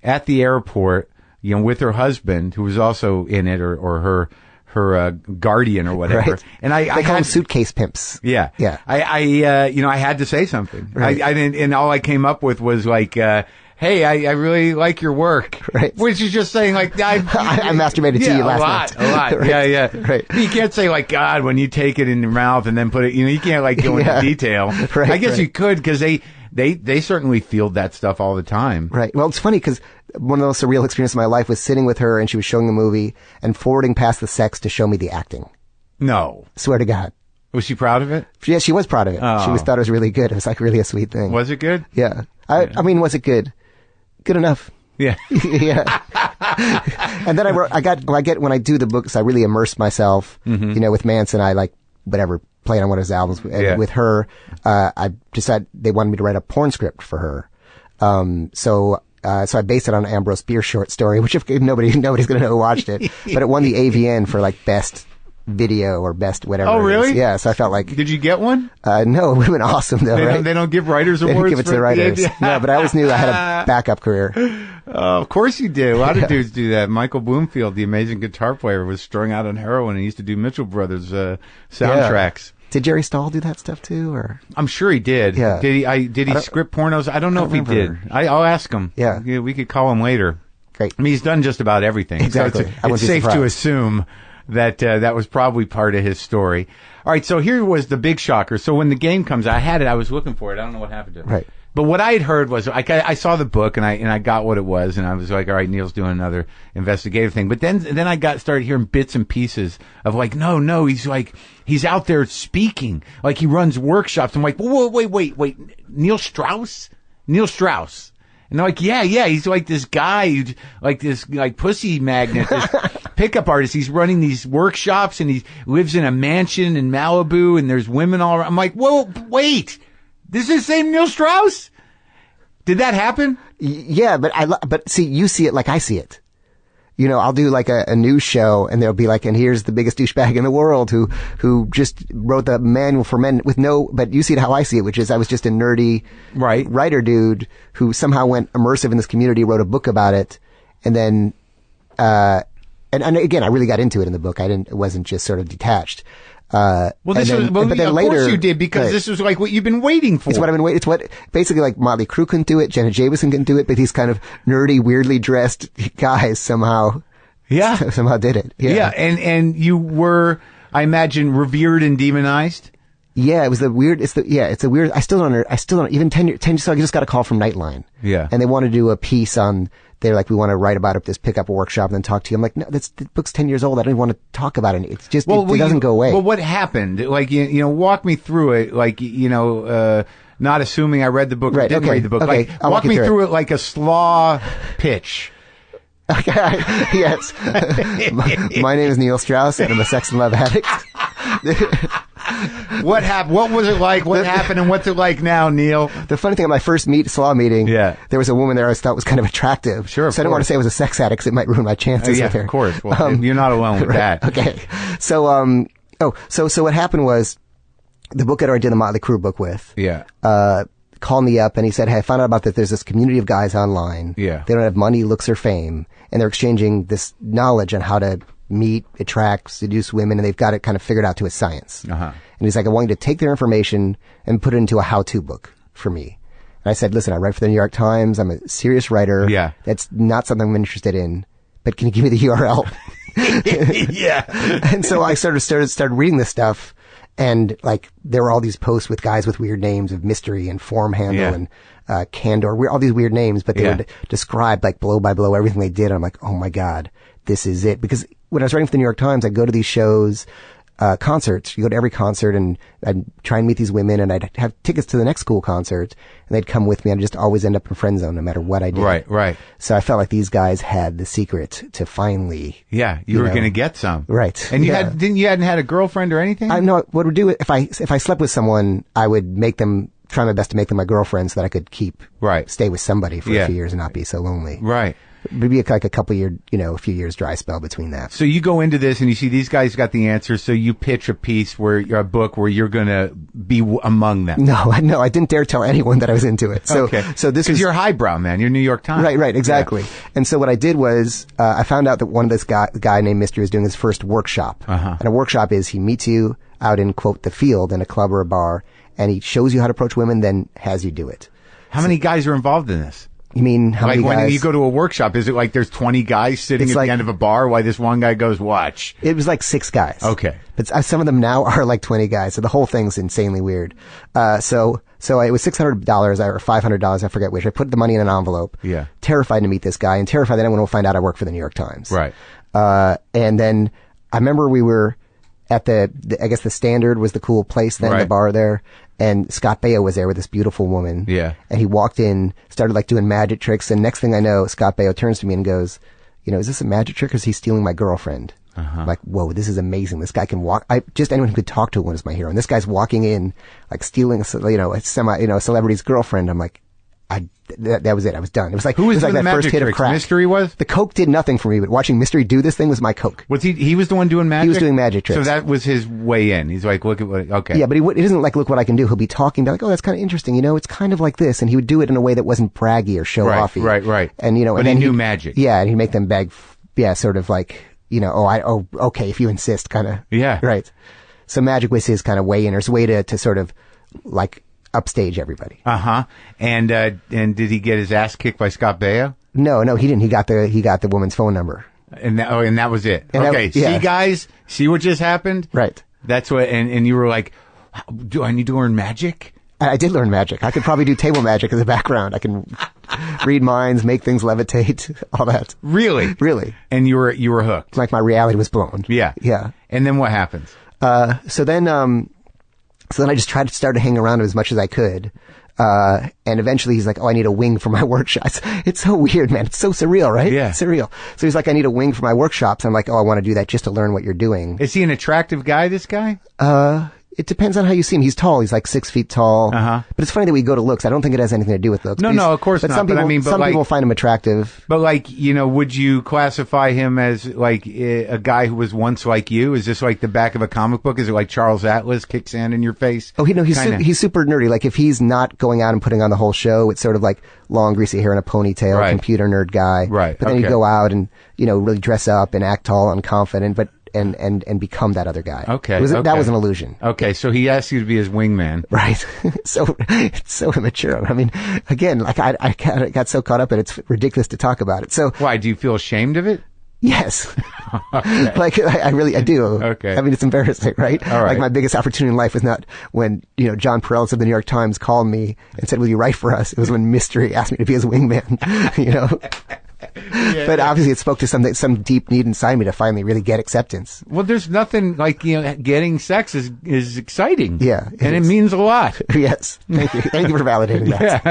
at the airport, with her husband, who was also in it, or her guardian or whatever. Right. And they call them suitcase pimps. Yeah, yeah. I had to say something. Right. I didn't, and all I came up with was hey, I really like your work. Right. Which is just saying, I masturbated to you last night. A lot. Right. Yeah. Right. You can't say, God, when you take it in your mouth and then put it, you can't, go into detail. Right. I guess you could, because they certainly field that stuff all the time. Right. Well, it's funny, because one of the most surreal experiences of my life was sitting with her, and she was showing the movie and forwarding past the sex to show me the acting. No. Swear to God. Was she proud of it? Yeah, she was proud of it. Oh. She thought it was really good. It was really a sweet thing. Was it good? Yeah. I mean, was it good? Good enough. Yeah. Yeah. And then when I do the books, I really immerse myself, with Manson. I playing on one of his albums. And with her, I decided they wanted me to write a porn script for her. So I based it on an Ambrose Bierce short story, which if nobody's going to know who watched it, but it won the AVN for best video or best whatever. Oh, really? Yeah. So I felt like. Did you get one? No, it would have been awesome though, right? They don't give writers awards. They don't give it to the writers. No, but I always knew I had a backup career. Of course you did. A lot of dudes do that. Michael Bloomfield, the amazing guitar player, was strung out on heroin, and he used to do Mitchell Brothers soundtracks. Yeah. Did Jerry Stahl do that stuff too, or? I'm sure he did. Yeah. Did he script pornos? I don't know if he did. I'll ask him. Yeah. We could call him later. Great. I mean, he's done just about everything. Exactly. So it's safe to assume that that was probably part of his story. All right, so here was the big shocker. So when the game comes, I had it. I was looking for it. I don't know what happened to it. Right. But what I had heard was, I saw the book and I got what it was, and I was like, all right, Neil's doing another investigative thing. But then I started hearing bits and pieces of no, he's out there speaking, he runs workshops. I'm like, whoa, wait, Neil Strauss. And they're like, yeah, he's this guy, this pussy magnet, this pickup artist. He's running these workshops, and he lives in a mansion in Malibu, and there's women all around. I'm like, whoa, wait, this is the same Neil Strauss? Did that happen? Yeah, but see, you see it like I see it. I'll do a news show, and they'll be and here's the biggest douchebag in the world who just wrote the manual for men but you see it how I see it, which is I was just a nerdy writer dude who somehow went immersive in this community, wrote a book about it, and then, and again, I really got into it in the book. It wasn't just sort of detached. But then later, course you did, because this was what you've been waiting for. It's what I've been waiting. It's what basically Motley Crue couldn't do it, Jenna Jameson couldn't do it, but these kind of nerdy, weirdly dressed guys somehow did it. Yeah. And you were, I imagine, revered and demonized. Yeah, it was it's a weird. I still don't. Even 10 years ago, I just got a call from Nightline. Yeah, and they want to do a piece on. They're we want to write about this pickup workshop and then talk to you. I'm like, no, the book's 10 years old. I don't even want to talk about it. It's just, it doesn't go away. Well, what happened? Walk me through it. Not assuming I read the book or didn't read the book. Okay, walk me through it like a slaw pitch. Okay, yes. My name is Neil Strauss, and I'm a sex and love addict. What happened? What was it like? What happened, and what's it like now, Neil? The funny thing, at my first slaw meeting, there was a woman there I thought was kind of attractive. Sure, so I don't want to say I was a sex addict because it might ruin my chances with her. Of course. Well, you're not alone with that. Okay. So, so what happened was the book editor I did the Motley Crue book with. Yeah. Called me up and he said, hey, I found out about that. There's this community of guys online. Yeah. They don't have money, looks, or fame, and they're exchanging this knowledge on how to meet, attract, seduce women, and they've got it kind of figured out to a science. Uh-huh. And he's like, I want you to take their information and put it into a how-to book. for me. And I said, listen, I write for the New York Times. I'm a serious writer. Yeah. That's not something I'm interested in, but can you give me the URL? Yeah. And so I started reading this stuff, and like there were all these posts with guys with weird names of Mystery and Form Handle and Candor, all these weird names, but they would describe like blow by blow everything they did. And I'm like, oh my God, this is it. Because when I was writing for the New York Times, I'd go to these shows, concerts. You go to every concert, and I'd try and meet these women, and I'd have tickets to the next cool concert, and they'd come with me. I'd just always end up in friend zone no matter what I did. Right. So I felt like these guys had the secret to finally. Yeah, you were going to get some. Right. And you hadn't had a girlfriend or anything? I know what would do it if I slept with someone, I would try my best to make them my girlfriend so that I could stay with somebody for a few years and not be so lonely. Right. Maybe like a few years dry spell between that. So you go into this and you see these guys got the answers. So you pitch a book where you're going to be among them. No, I didn't dare tell anyone that I was into it. So, so this is, you're highbrow, man. You're New York Times. Right, exactly. Yeah. And so what I did was, I found out that one of this guy named Mystery was doing his first workshop. And a workshop is he meets you out in, quote, the field in a club or a bar, and he shows you how to approach women, then has you do it. How many guys are involved in this? You mean how many guys? When you go to a workshop, is it like there's 20 guys sitting at the end of a bar while this one guy goes, watch? It was like 6 guys. Okay. But some of them now are like 20 guys, so the whole thing's insanely weird. So it was $600 or $500, I forget which. I put the money in an envelope. Yeah. Terrified to meet this guy, and terrified that anyone will find out I work for the New York Times. Right. And then I remember we were at I guess the Standard was the cool place then, the bar there. And Scott Baio was there with this beautiful woman. Yeah. And he walked in, started like doing magic tricks. And next thing I know, Scott Baio turns to me and goes, is this a magic trick or is he stealing my girlfriend? I'm like, whoa, this is amazing. This guy can walk. Anyone who could talk to one is my hero. And this guy's walking in, like stealing a celebrity's girlfriend. I'm like, that was it. I was done. It was like, who was like that first hit of crack. Mystery was? The coke did nothing for me, but watching Mystery do this thing was my coke. Was he was the one doing magic? He was doing magic tricks. So that was his way in. He's like, look at what, okay. Yeah, but he doesn't like, look what I can do. He'll be talking, be like, oh, that's kind of interesting. It's kind of like this. And he would do it in a way that wasn't braggy or show-offy. Right. And, but he knew magic. Yeah, and he'd make them beg, sort of like, okay, if you insist, kind of. Yeah. Right. So magic was his kind of way in, or his way to sort of, like, upstage everybody. And did he get his ass kicked by Scott Baio? No, he didn't. He got the woman's phone number. And that was it. And okay. See, guys, see what just happened? Right. That's what, and you were like, do I need to learn magic? I did learn magic. I could probably do table magic as a background. I can read minds, make things levitate, all that. Really? Really. And you were hooked. Like my reality was blown. Yeah. Yeah. And then what happens? So then I just tried to start to hang around him as much as I could. And eventually he's like, oh, I need a wing for my workshops. It's so weird, man. It's so surreal, right? Yeah. It's surreal. So he's like, I need a wing for my workshops. I'm like, oh, I want to do that just to learn what you're doing. Is he an attractive guy, this guy? It depends on how you see him. He's tall. He's like 6 feet tall. But it's funny that we go to looks. I don't think it has anything to do with looks. No, of course but not. Some people find him attractive. But would you classify him as like a guy who was once like you? Is this like the back of a comic book? Is it like Charles Atlas kicks sand in your face? Oh, he's super nerdy. Like if he's not going out and putting on the whole show, it's sort of like long greasy hair and a ponytail, computer nerd guy. Right. But then he'd go out and, really dress up and act tall and confident, but and become that other guy. Okay. That was an illusion. Okay, so he asked you to be his wingman. Right. So it's so immature. I mean, again, like I got so caught up in it, it's ridiculous to talk about it. So why, do you feel ashamed of it? Yes. Okay. Like I do. Okay. I mean, it's embarrassing, right? All right. Like my biggest opportunity in life was not when, John Perales of the New York Times called me and said, will you write for us? It was when Mystery asked me to be his wingman, But obviously it spoke to some deep need inside me to finally really get acceptance. Well, there's nothing like, getting sex is exciting. Yeah. It means a lot. Yes. Thank you. Thank you for validating that.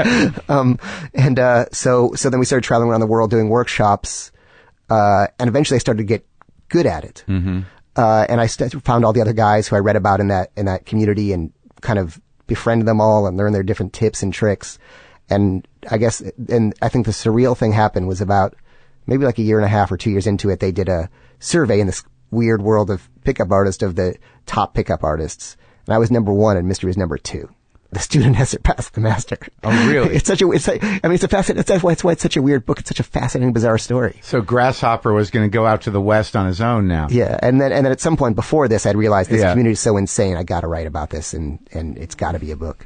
Yeah. So then we started traveling around the world doing workshops, and eventually I started to get good at it. Mm-hmm. And I found all the other guys who I read about in that community and kind of befriended them all and learned their different tips and tricks. And I think the surreal thing happened was about maybe like a year and a half or 2 years into it, they did a survey in this weird world of pickup artists of the top pickup artists. And I was number 1 and Mystery was number 2. The student has surpassed the master. Oh, really? That's why it's such a weird book. It's such a fascinating, bizarre story. So Grasshopper was going to go out to the West on his own now. Yeah. And then at some point before this, I'd realized this community is so insane. I got to write about this and it's got to be a book.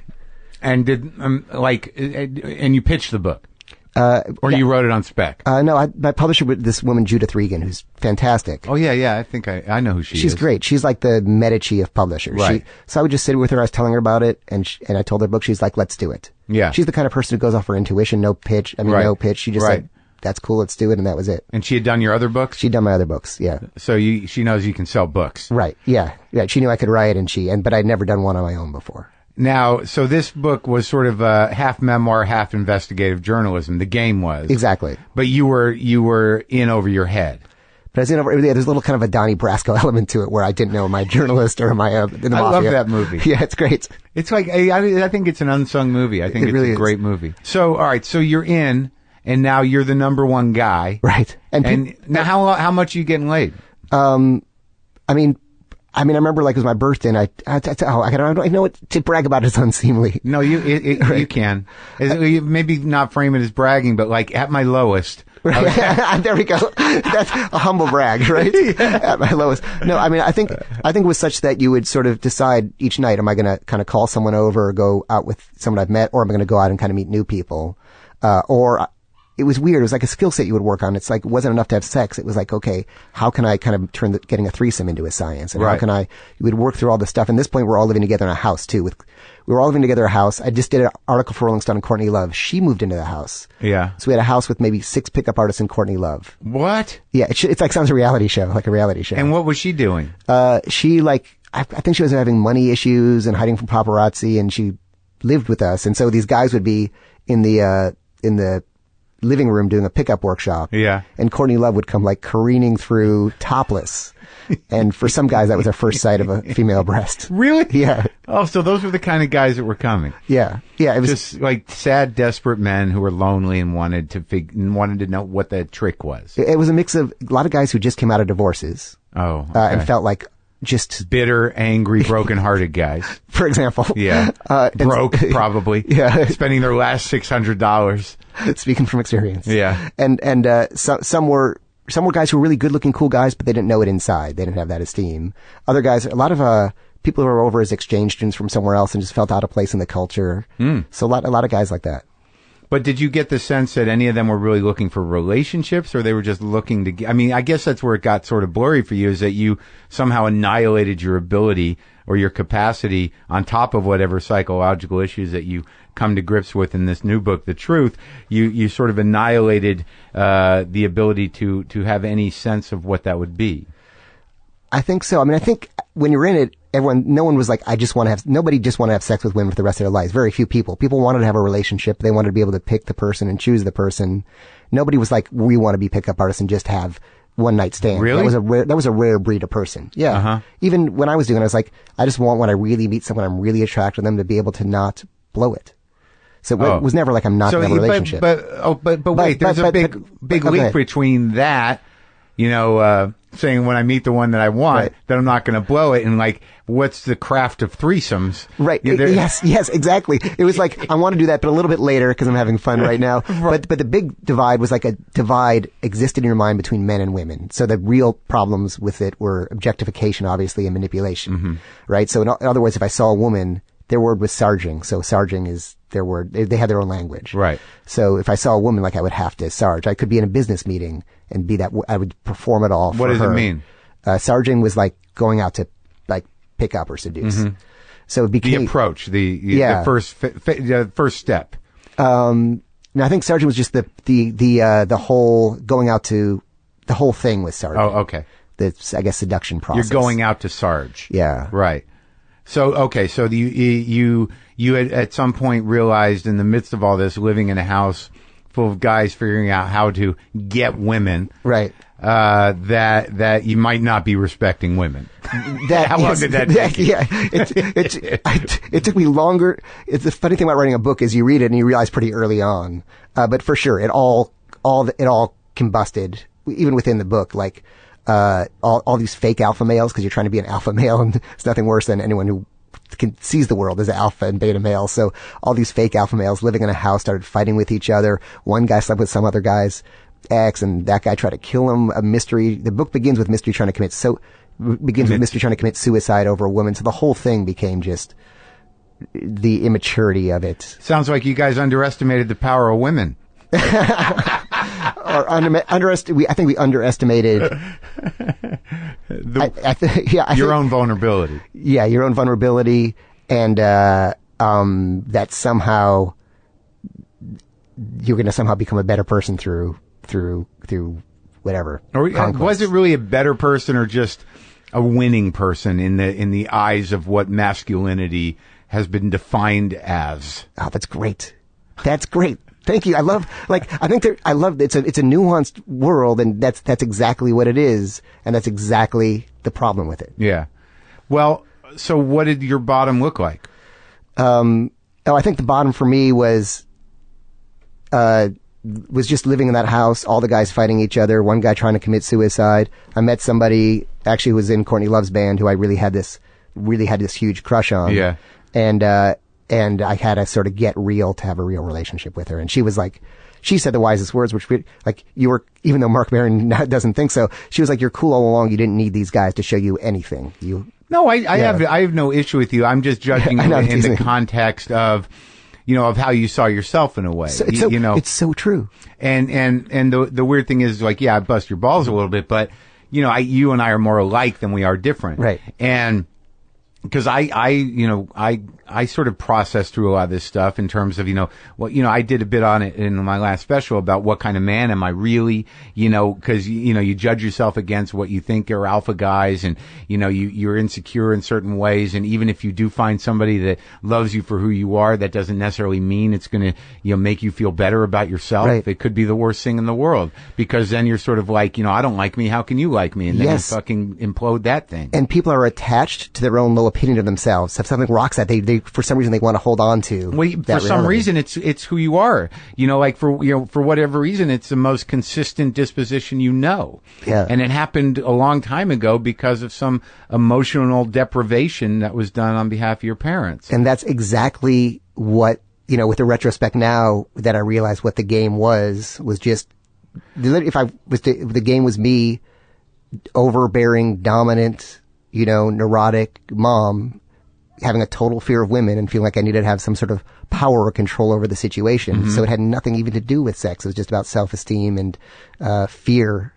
And and you pitched the book? Or you wrote it on spec? No, my publisher was this woman, Judith Regan, who's fantastic. Oh, yeah. I think I know who she is. She's great. She's like the Medici of publishers. Right. So I would just sit with her. I was telling her about it, and I told her book. She's like, let's do it. Yeah. She's the kind of person who goes off her intuition, no pitch. No pitch. She just said, that's cool, let's do it, and that was it. And she had done your other books? She'd done my other books, yeah. So she knows you can sell books. Right, yeah. She knew I could write, but I'd never done one on my own before. Now, so this book was sort of half memoir, half investigative journalism. The game was. Exactly. But you were in over your head. But I was in over, there's a little kind of a Donnie Brasco element to it where I didn't know my journalist or my, in the mafia. I love that movie. Yeah, it's great. It's like, I think it's an unsung movie. I think it's really a great movie. So, all right, so you're in, and now you're the number one guy. Right. And now how much are you getting laid? I remember like it was my birthday, and I don't know what to brag about is unseemly. No, you can. Maybe not frame it as bragging, but like at my lowest. Right. There we go. That's a humble brag, right? Yeah. At my lowest. No, I think it was such that you would sort of decide each night, am I going to kind of call someone over or go out with someone I've met, or am I going to go out and kind of meet new people? Or it was weird. It was like a skill set you would work on. It's like, it wasn't enough to have sex. It was like, okay, how can I kind of turn getting a threesome into a science? And how can you would work through all this stuff. And at this point, we're all living together in a house too. We were all living together in a house. I just did an article for Rolling Stone on Courtney Love. She moved into the house. Yeah. So we had a house with maybe 6 pickup artists and Courtney Love. What? Yeah. It's like sounds a reality show, like a reality show. And what was she doing? I think she was having money issues and hiding from paparazzi, and she lived with us. And so these guys would be in the living room doing a pickup workshop. Yeah. And Courtney Love would come like careening through topless. And for some guys, that was their first sight of a female breast. Really? Yeah. Oh, so those were the kind of guys that were coming. Yeah. Yeah. It was just like sad, desperate men who were lonely and wanted to know what the trick was. It was a mix of a lot of guys who just came out of divorces. Oh. Okay. And felt like just bitter, angry, broken-hearted guys. For example. Yeah. Broke, probably. Yeah. Spending their last $600. Speaking from experience. Yeah. And some were guys who were really good-looking, cool guys, but they didn't know it inside. They didn't have that esteem. Other guys, a lot of people who were over as exchange students from somewhere else and just felt out of place in the culture. So a lot of guys like that. But did you get the sense that any of them were really looking for relationships, or they were just looking to... I guess that's where it got sort of blurry for you, is that you somehow annihilated your ability or your capacity on top of whatever psychological issues that you come to grips with in this new book, The Truth. You sort of annihilated the ability to have any sense of what that would be. I think so. I think when you're in it, no one was like, nobody just wanted to have sex with women for the rest of their lives. Very few people. People wanted to have a relationship. They wanted to be able to pick the person and choose the person. Nobody was like, we want to be pickup artists and just have one night stand. Really? That was a rare breed of person. Yeah. Uh-huh. Even when I was doing it, I was like, I just want when I really meet someone, I'm really attracted to them, to be able to not blow it. So it was never like I'm not going to have a relationship. But wait, there's a big leap between that, saying when I meet the one that I want, that I'm not going to blow it, and like, what's the craft of threesomes? Right. Yes, exactly. It was like, I want to do that, but a little bit later because I'm having fun right now. Right. But the big divide was like a divide existed in your mind between men and women. So the real problems with it were objectification, obviously, and manipulation. Mm-hmm. Right. So in other words, if I saw a woman, their word was sarging. So sarging is their word. They had their own language. Right. So if I saw a woman, like I would have to sarge. I could be in a business meeting and be that. I would perform it all. What does it mean? Sarging was like going out to like pick up or seduce. Mm-hmm. So it became the approach, the first step. No, I think sarging was just the whole going out to the whole thing was sarging. Oh, okay. I guess seduction process. You're going out to sarge. Yeah. Right. So, okay, so you had at some point realized in the midst of all this, living in a house full of guys figuring out how to get women. Right. That you might not be respecting women. How long did that take you? Yeah. It took me longer. It's the funny thing about writing a book is you read it and you realize pretty early on. But for sure, it all combusted, even within the book, like, all these fake alpha males, because you're trying to be an alpha male, and it's nothing worse than anyone who sees the world as alpha and beta male. So all these fake alpha males living in a house started fighting with each other. One guy slept with some other guy's ex, and that guy tried to kill him. A mystery. The book begins with mystery trying to commit suicide over a woman. So the whole thing became just the immaturity of it. Sounds like you guys underestimated the power of women. Or I think we underestimated your own vulnerability. Yeah, your own vulnerability, and that somehow you're going to somehow become a better person through whatever. Or was it really a better person, or just a winning person in the eyes of what masculinity has been defined as? Oh, that's great. That's great. Thank you. I love it's a nuanced world, and that's exactly what it is, and that's exactly the problem with it. Yeah. Well, so what did your bottom look like? I think the bottom for me was just living in that house, all the guys fighting each other, one guy trying to commit suicide. I met somebody actually who was in Courtney Love's band who I really had this huge crush on. Yeah. And I had to sort of get real to have a real relationship with her. And she was like, she said the wisest words, which you were, even though Marc Maron doesn't think so, she was like, you're cool all along. You didn't need these guys to show you anything. No, I have no issue with you. I'm just judging in the context of, of how you saw yourself in a way. It's so true. And the weird thing is, like, yeah, I bust your balls a little bit, but you and I are more alike than we are different. Right. And because I sort of process through a lot of this stuff in terms of, I did a bit on it in my last special about what kind of man am I really, because, you judge yourself against what you think are alpha guys, and, you're insecure in certain ways. And even if you do find somebody that loves you for who you are, that doesn't necessarily mean it's going to, make you feel better about yourself. Right. It could be the worst thing in the world, because then you're sort of like, I don't like me. How can you like me? And then you fucking implode that thing. And people are attached to their own low opinion of themselves. If something rocks that, they for some reason they want to hold on to. Well, for some reason it's who you are. For whatever reason, it's the most consistent disposition Yeah. And it happened a long time ago because of some emotional deprivation that was done on behalf of your parents. And that's exactly what, with the retrospect now that I realize what the game was just, the game was me, overbearing, dominant, neurotic mom, having a total fear of women and feeling like I needed to have some sort of power or control over the situation. Mm-hmm. So it had nothing even to do with sex. It was just about self-esteem and fear.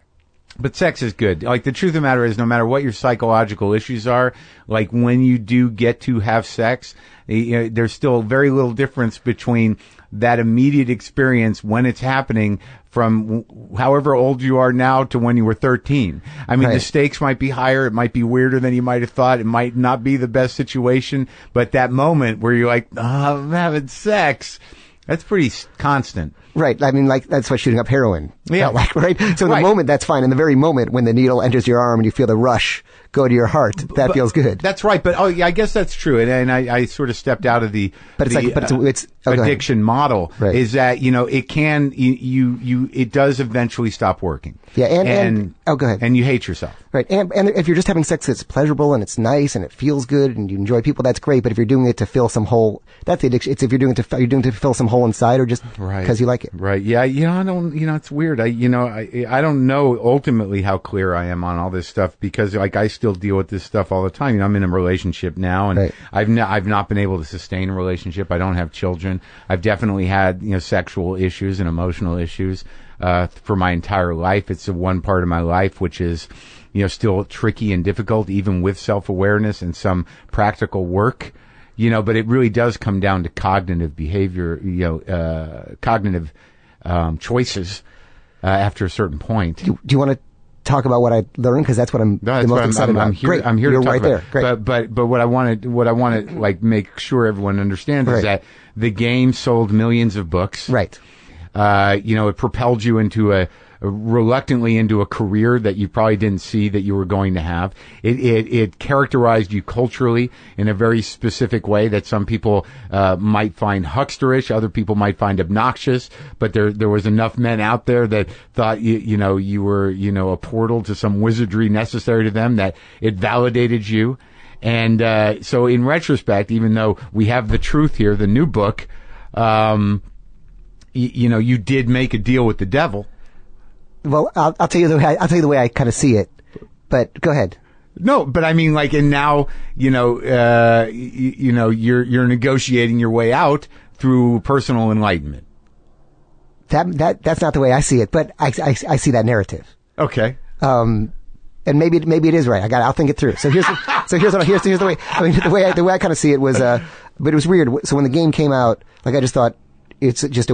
But sex is good. Like, the truth of the matter is, no matter what your psychological issues are, like, when you do get to have sex, there's still very little difference between that immediate experience when it's happening from however old you are now to when you were 13. I mean, The stakes might be higher. It might be weirder than you might have thought. It might not be the best situation. But that moment where you're like, I'm having sex, that's pretty constant. Right. I mean, that's like shooting up heroin. Yeah. Right. So in the moment, that's fine. In the very moment when the needle enters your arm and you feel the rush go to your heart, that feels good. That's right. But I guess that's true. And I sort of stepped out of the addiction model. Right. Is that, it can, it does eventually stop working. Yeah. And go ahead. And you hate yourself. Right. And if you're just having sex that's pleasurable and it's nice and it feels good and you enjoy people, that's great. But if you're doing it to fill some hole, that's the addiction. It's if you're doing it to fill some hole inside, or just because you like it. Right. Yeah. I don't, it's weird. I don't know ultimately how clear I am on all this stuff, because I still deal with this stuff all the time. I'm in a relationship now, and I've not been able to sustain a relationship. I don't have children. I've definitely had, sexual issues and emotional issues, for my entire life. It's the one part of my life which is, still tricky and difficult, even with self-awareness and some practical work. But it really does come down to cognitive behavior, cognitive choices after a certain point. Do you want to talk about what I learned? Because that's what I'm the most excited about. Great. I'm here You're to talk right about. There. Great. But what I want to make sure everyone understands is that the game sold millions of books. Right. It propelled you reluctantly into a career that you probably didn't see that you were going to have. It characterized you culturally in a very specific way that some people might find hucksterish, other people might find obnoxious, but there was enough men out there that thought you were a portal to some wizardry necessary to them, that it validated you. And so in retrospect, even though we have the truth here, the new book, you did make a deal with the devil. Well, I'll tell you the way I kind of see it, but go ahead. No, but I mean, like, and now, you're negotiating your way out through personal enlightenment. That's not the way I see it, but I see that narrative. Okay. And maybe it is right. I'll think it through. So here's the way. I mean, the way I kind of see it was, but it was weird. So when the game came out, like, I just thought it's just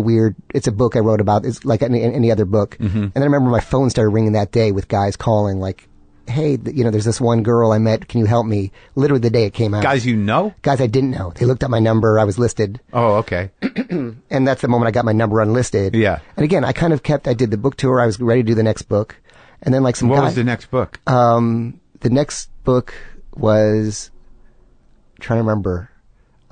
it's a book I wrote about. It's like any other book. Mm-hmm. And then I remember my phone started ringing that day with guys calling, like, hey, there's this one girl I met. Can you help me? Literally the day it came out. Guys you know? Guys I didn't know. They looked up my number. I was listed. Oh, okay. And that's the moment I got my number unlisted. Yeah. And again, I did the book tour. I was ready to do the next book. And then like some What was the next book? The next book was, I'm trying to remember.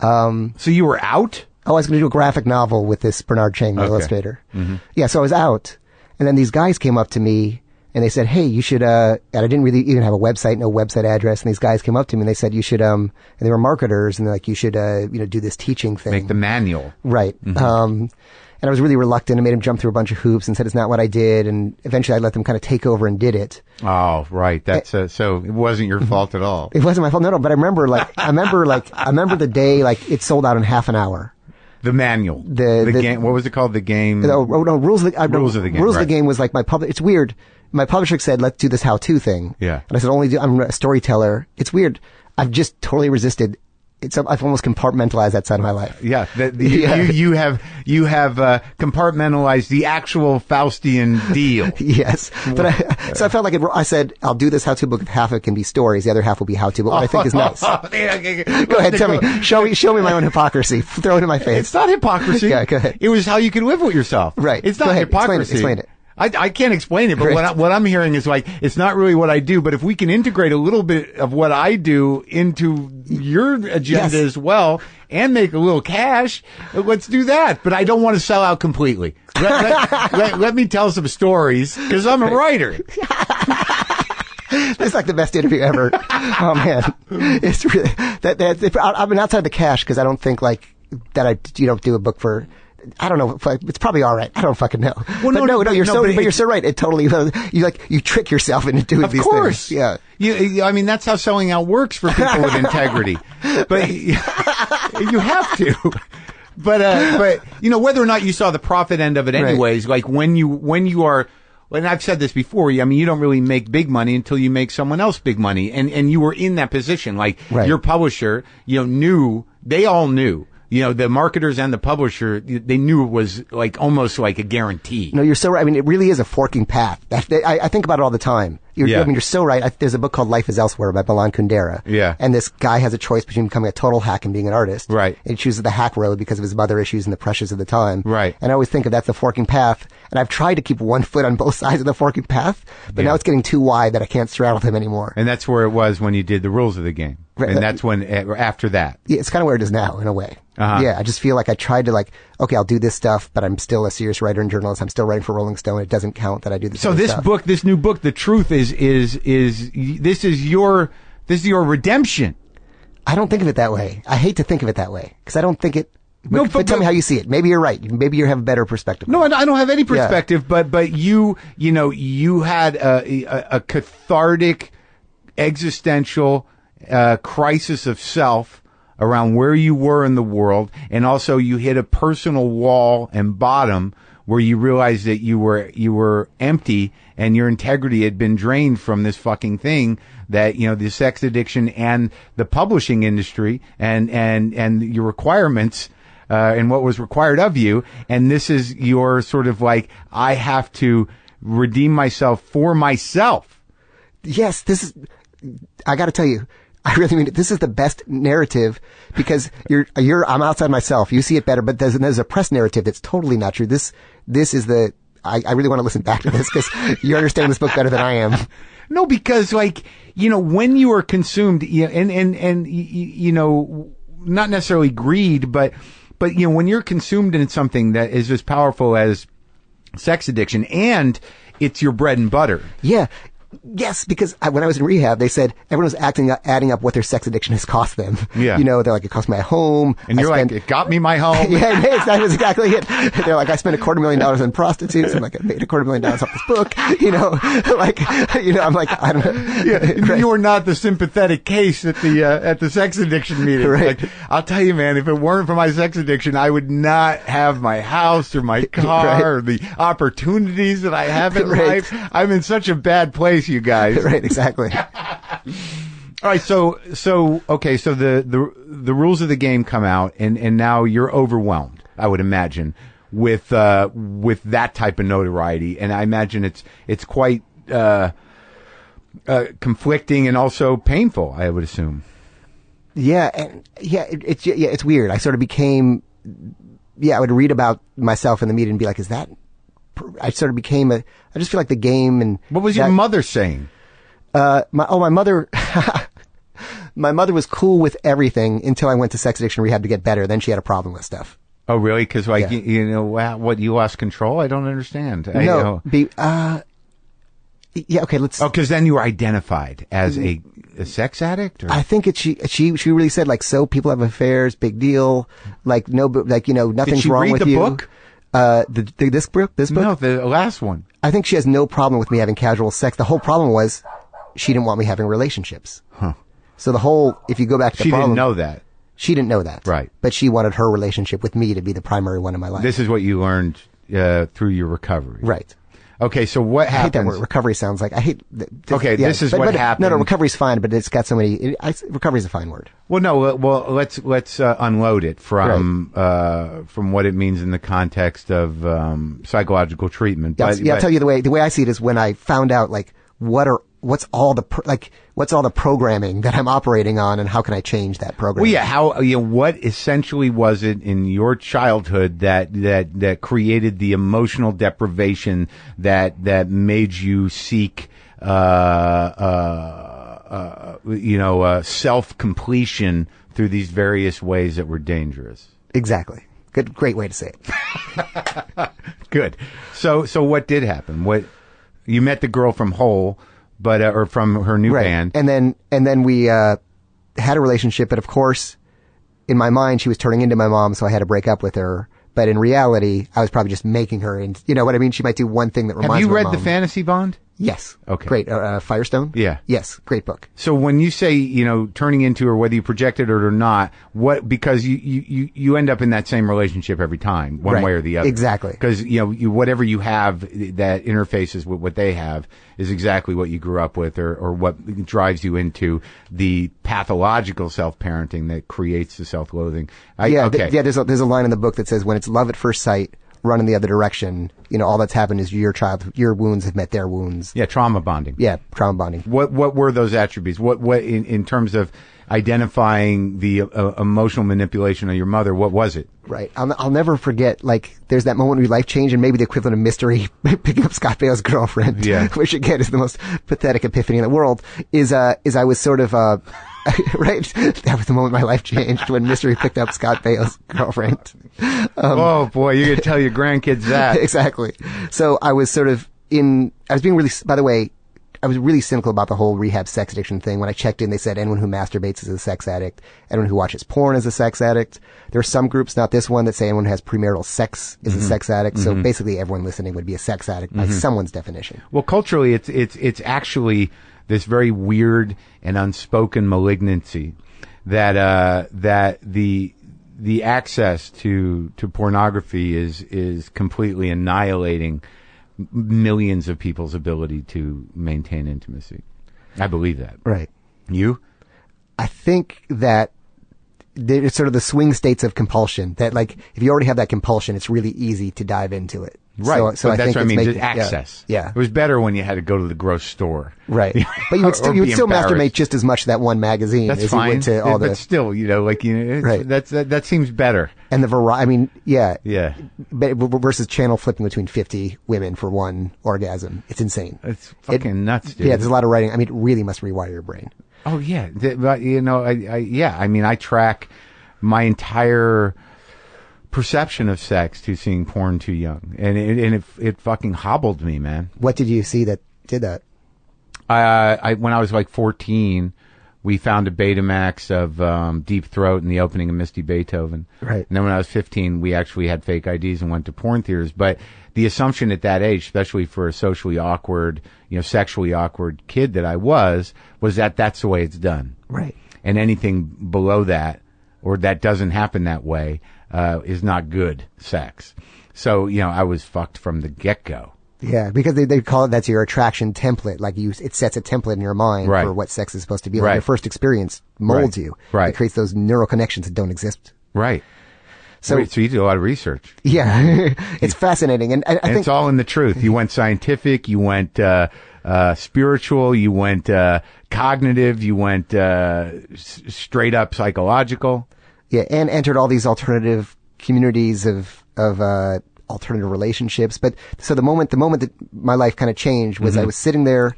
So you were out? Oh, I was going to do a graphic novel with this Bernard Chang, my illustrator. Mm-hmm. Yeah, so I was out. And then these guys came up to me and they said, hey, you should, and I didn't really even have a website, no website address. And these guys came up to me and they said, you should, and they were marketers and they're like, you should, do this teaching thing. Make the manual. Right. Mm-hmm. And I was really reluctant and made him jump through a bunch of hoops and said it's not what I did. And eventually I let them kind of take over and did it. Oh, right. That's, so it wasn't your fault at all. It wasn't my fault. No, but I remember the day, like, it sold out in half an hour. The manual. The game. What was it called? The game. No, Rules of the Game. Rules of the Game. Rules of the Game was like it's weird. My publisher said, let's do this how-to thing. Yeah. And I said, I'm a storyteller. It's weird. I've just totally resisted. I've almost compartmentalized that side of my life. Yeah. You have compartmentalized the actual Faustian deal. Yes. But so I felt like I said, I'll do this how-to book. Half of it can be stories. The other half will be how-to, but what I think is nice. Go ahead. Tell me. Show me my own hypocrisy. Throw it in my face. It's not hypocrisy. Yeah, go ahead. It was how you can live with yourself. Right. It's not hypocrisy. Explain it. I can't explain it, but Great. what I'm hearing is like, it's not really what I do, but if we can integrate a little bit of what I do into your agenda as well and make a little cash, let's do that. But I don't want to sell out completely. Let me tell some stories because I'm a writer. It's like the best interview ever. Oh man. It's really, I mean, outside the cash, because I don't think like that you don't do a book for, I don't know. It's probably all right. I don't fucking know. Well, but you're so right. It totally, you trick yourself into doing these things. Of course. Yeah. I mean, that's how selling out works for people with integrity. But you have to. But whether or not you saw the profit end of it anyways, right. Like when you are, and I've said this before, I mean, you don't really make big money until you make someone else big money. And you were in that position. Like your publisher, they all knew. The marketers and the publisher, they knew it was like almost like a guarantee. No, you're so right. I mean, it really is a forking path. I think about it all the time. I mean, you're so right. There's a book called Life is Elsewhere by Milan Kundera. Yeah. And this guy has a choice between becoming a total hack and being an artist. Right. And he chooses the hack road because of his mother issues and the pressures of the time. Right. And I always think of that's the forking path. And I've tried to keep one foot on both sides of the forking path, but now it's getting too wide that I can't straddle him anymore. And that's where it was when you did the Rules of the Game. Right. And that's when, after that. Yeah, it's kind of where it is now, in a way. Uh-huh. Yeah, I just feel like I tried to okay, I'll do this stuff, but I'm still a serious writer and journalist. I'm still writing for Rolling Stone. It doesn't count that I do this So this stuff. book, this new book, The Truth is this is your redemption. I don't think of it that way. I hate to think of it that way because I don't think it. But tell me how you see it. Maybe you're right. Maybe you have a better perspective. No, I don't have any perspective. Yeah. But you had a cathartic, existential crisis of self around where you were in the world, and also you hit a personal wall and bottom where you realized that you were empty and your integrity had been drained from this fucking thing that, the sex addiction and the publishing industry and your requirements, and what was required of you. And this is your sort of like, I have to redeem myself for myself. Yes, I gotta tell you, I really mean it. This is the best narrative because I'm outside myself. You see it better, but there's a press narrative that's totally not true. This is I really want to listen back to this because you understand this book better than I am. No, because when you are consumed, and not necessarily greed, but when you're consumed in something that is as powerful as sex addiction and it's your bread and butter. Yeah. Yes, because when I was in rehab, they said everyone was adding up what their sex addiction has cost them. Yeah. You know, they're like, it cost me my home. And you're like, it got me my home. Yeah, that was exactly it. They're like, I spent $250,000 on prostitutes. I'm like, I made $250,000 off this book. You know, like, you know, I'm like, I don't know. Yeah, right. You were not the sympathetic case at the sex addiction meeting. Right. Like, I'll tell you, man, if it weren't for my sex addiction, I would not have my house or my car right. or the opportunities that I have in right. life. I'm in such a bad place, you guys. Right, exactly. All right, so the rules of the game come out, and now you're overwhelmed, I would imagine, with that type of notoriety, and I imagine it's quite conflicting and also painful, I would assume. Yeah, and it's weird. I sort of became, I would read about myself in the media and be like, is that? I sort of became I just feel like the game and. What was your mother saying? My mother, my mother was cool with everything until I went to sex addiction rehab to get better. Then she had a problem with stuff. Oh, really? Because you know, what, you lost control? I don't understand. Okay, let's. Oh, because then you were identified as a sex addict? Or? I think she really said, like, so people have affairs, big deal. Like, no, like, you know, nothing's wrong with you. Did she read the book? This book? No, the last one. I think she has no problem with me having casual sex. The whole problem was she didn't want me having relationships. Huh. So if you go back to the problem. She didn't know that. She didn't know that. Right. But she wanted her relationship with me to be the primary one in my life. This is what you learned through your recovery. Right. Okay, so what happens? I hate that word. Recovery sounds like, I hate. This is what happened. No, recovery's fine, but it's got so many. Recovery's a fine word. Well, no. Well, let's unload it from what it means in the context of psychological treatment. I'll tell you the way I see it is when I found out, like, what's all the programming that I'm operating on, and how can I change that program? Well, what essentially was it in your childhood that created the emotional deprivation that made you seek self-completion through these various ways that were dangerous? Exactly. Great way to say it. Good. So what did happen? What you met the girl from Hole, or from her new band, and then we had a relationship. But of course, in my mind, she was turning into my mom, so I had to break up with her. But in reality, I was probably just making her, and you know what I mean. She might do one thing that reminds me. Have you read of my The mom. Fantasy Bond? Yes. Okay. Great. Firestone? Yeah. Yes. Great book. So when you say, turning into her, whether you projected it or not, because you end up in that same relationship every time, one way or the other. Exactly. Because, whatever you have that interfaces with what they have is exactly what you grew up with or what drives you into the pathological self-parenting that creates the self-loathing. There's a line in the book that says, when it's love at first sight, run in the other direction. All that's happened is your wounds have met their wounds. Yeah, trauma bonding. Yeah, trauma bonding. What were those attributes? What in terms of identifying the emotional manipulation of your mother? What was it? Right. I'll never forget. Like, there's that moment where your life changed, and maybe the equivalent of Mystery picking up Scott Bale's girlfriend. Yeah. Which again is the most pathetic epiphany in the world. Is I was sort of right. That was the moment my life changed, when Mystery picked up Scott Bale's girlfriend. Oh boy, you're gonna tell your grandkids that. Exactly. So I was sort of I was being really, by the way, I was really cynical about the whole rehab sex addiction thing. When I checked in, they said anyone who masturbates is a sex addict. Anyone who watches porn is a sex addict. There are some groups, not this one, that say anyone who has premarital sex is a sex addict. So basically everyone listening would be a sex addict by someone's definition. Well, culturally, it's actually this very weird and unspoken malignancy that the access to pornography is completely annihilating millions of people's ability to maintain intimacy. I believe that. Right. You? I think that it's sort of the swing states of compulsion, that, like, if you already have that compulsion, it's really easy to dive into it. Right. So but that's think what I mean. making, access. Yeah. It was better when you had to go to the gross store. Right. But you would still masturbate just as much to that one magazine as fine. You would to all but still, right. that seems better. And the variety, I mean, yeah. Yeah. Versus channel flipping between 50 women for one orgasm. It's insane. It's fucking nuts, dude. Yeah, there's a lot of writing. I mean, it really must rewire your brain. Oh, yeah. I track my entire perception of sex to seeing porn too young, and it fucking hobbled me, man. What did you see that did that? when I was like 14, we found a Betamax of Deep Throat and the opening of Misty Beethoven. Right. And then when I was 15, we actually had fake IDs and went to porn theaters. But the assumption at that age, especially for a socially awkward, sexually awkward kid that I was that that's the way it's done. Right. And anything below that, or that doesn't happen that way, is not good sex. So, I was fucked from the get-go. Yeah, because they call it, that's your attraction template. Like it sets a template in your mind for what sex is supposed to be. Like your first experience molds you. Right. It creates those neural connections that don't exist. Right. So you did a lot of research. Yeah. It's fascinating. And I think it's all in the truth. You went scientific, you went spiritual, you went cognitive, you went straight up psychological. Yeah, and entered all these alternative communities of alternative relationships. But so the moment that my life kind of changed was I was sitting there,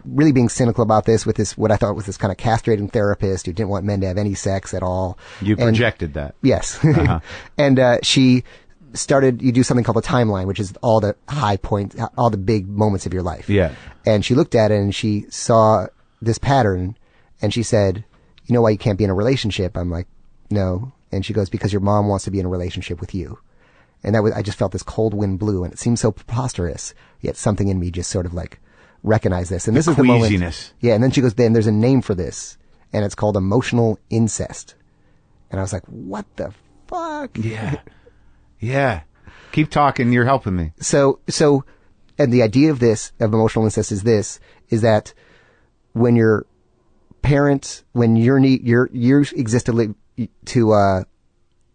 really being cynical about this with this, what I thought was this kind of castrating therapist who didn't want men to have any sex at all. You projected that. Yes. And she started, you do something called a timeline, which is all the high points, all the big moments of your life. Yeah. And she looked at it and she saw this pattern and she said, "You know why you can't be in a relationship?" I'm like, "No." And she goes, "Because your mom wants to be in a relationship with you." And I just felt this cold wind blew, and it seemed so preposterous. Yet something in me just sort of like recognized this. And this is the moment. Yeah. And then she goes, "Then there's a name for this, and it's called emotional incest." And I was like, "What the fuck?" Yeah. Yeah. Keep talking. You're helping me. So, and the idea of emotional incest is that when your parents, when you exist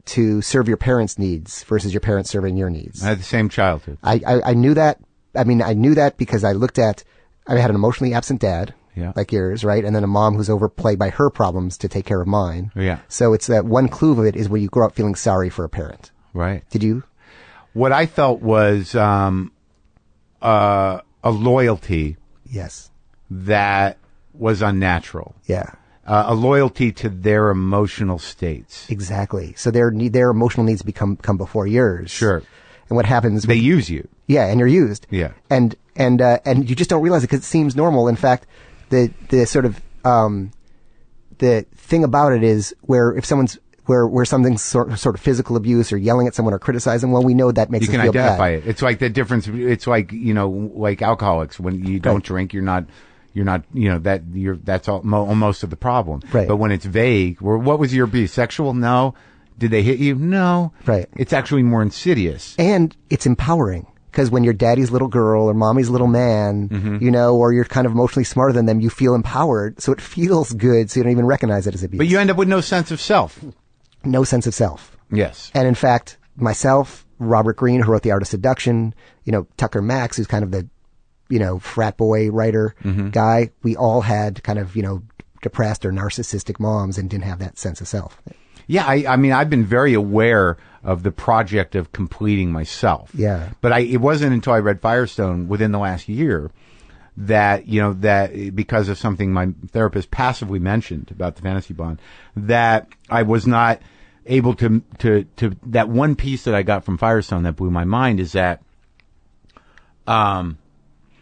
to serve your parents' needs versus your parents serving your needs. I had the same childhood. I knew that. I mean, I knew that because I had an emotionally absent dad, like yours, right? And then a mom who's overplayed by her problems to take care of mine. Yeah. So it's that one clue of it is when you grow up feeling sorry for a parent. Right. Did you? What I felt was a loyalty. Yes. That was unnatural. Yeah. A loyalty to their emotional states. Exactly. So their emotional needs come before yours. Sure. And what happens? They use you. Yeah, and you're used. Yeah. And you just don't realize it because it seems normal. In fact, the sort of the thing about it is where something's sort of physical abuse or yelling at someone or criticizing, well, we know that makes us feel bad. You can identify it. It's like the difference. It's like like alcoholics. When you don't drink, you're not, that's all, most of the problem. Right. But when it's vague, what was your abuse? Sexual? No. Did they hit you? No. Right. It's actually more insidious. And it's empowering. Because when you're daddy's little girl or mommy's little man, or you're kind of emotionally smarter than them, you feel empowered. So it feels good. So you don't even recognize it as abuse. But you end up with no sense of self. No sense of self. Yes. And in fact, myself, Robert Greene, who wrote The Art of Seduction, Tucker Max, who's kind of the, frat boy writer guy, we all had kind of, depressed or narcissistic moms and didn't have that sense of self. Yeah, I mean, I've been very aware of the project of completing myself. Yeah. But it wasn't until I read Firestone within the last year that, that because of something my therapist passively mentioned about the fantasy bond, that I was not able to that one piece that I got from Firestone that blew my mind is that,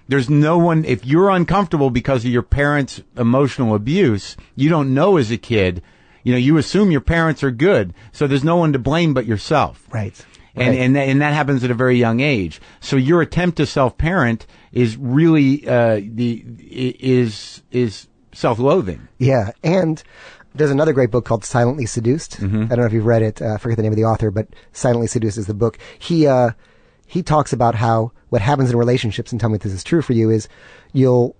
there's no one, if you're uncomfortable because of your parents' emotional abuse, you don't know as a kid, you assume your parents are good, so there's no one to blame but yourself. Right. And that happens at a very young age. So your attempt to self-parent is really is self-loathing. Yeah, and there's another great book called Silently Seduced. I don't know if you've read it. I forget the name of the author, but Silently Seduced is the book. He talks about how what happens in relationships, and tell me if this is true for you, is you'll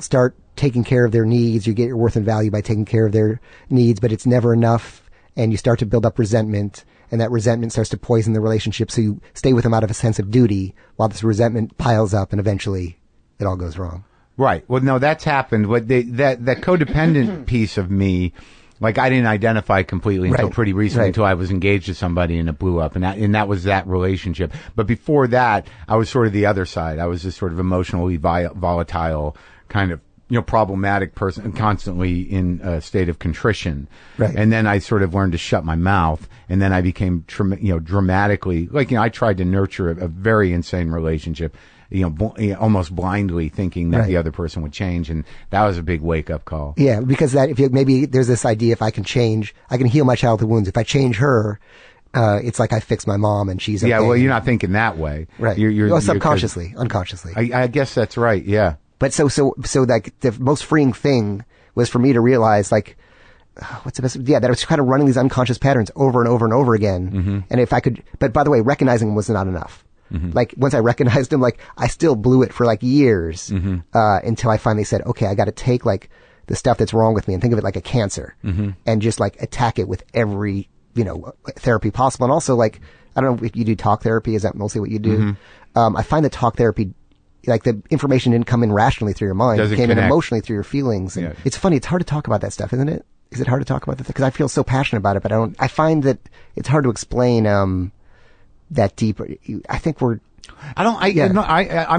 start taking care of their needs. You get your worth and value by taking care of their needs, but it's never enough. And you start to build up resentment, and that resentment starts to poison the relationship. So you stay with them out of a sense of duty while this resentment piles up, and eventually it all goes wrong. Right. Well, no, that's happened. But that codependent piece of me, like I didn't identify completely until pretty recently, until I was engaged to somebody and it blew up, and that was that relationship. But before that, I was sort of the other side. I was this sort of emotionally volatile kind of, problematic person, constantly in a state of contrition. Right. And then I sort of learned to shut my mouth, and then I became, dramatically, I tried to nurture a very insane relationship, almost blindly thinking that the other person would change. And that was a big wake up call. Yeah. Because maybe there's this idea, if I can change, I can heal my childhood wounds. If I change her, it's like I fixed my mom and she's okay. Yeah, well, you're not thinking that way. Right. You're subconsciously, unconsciously. I guess that's right, yeah. But so like the most freeing thing was for me to realize, like, what's the best? Yeah, that I was kind of running these unconscious patterns over and over and over again. Mm-hmm. And if I could, but by the way, recognizing them was not enough. Mm-hmm. Like, once I recognized them, like, I still blew it for like years, until I finally said, okay, I got to take like the stuff that's wrong with me and think of it like a cancer, and just like attack it with every, therapy possible. And also, like, I don't know if you do talk therapy. Is that mostly what you do? I find that talk therapy, like, the information didn't come in rationally through your mind. It came in emotionally through your feelings. And it's funny. It's hard to talk about that stuff, isn't it? Is it hard to talk about that? Because I feel so passionate about it, but I find that it's hard to explain, that deeper. I think I'm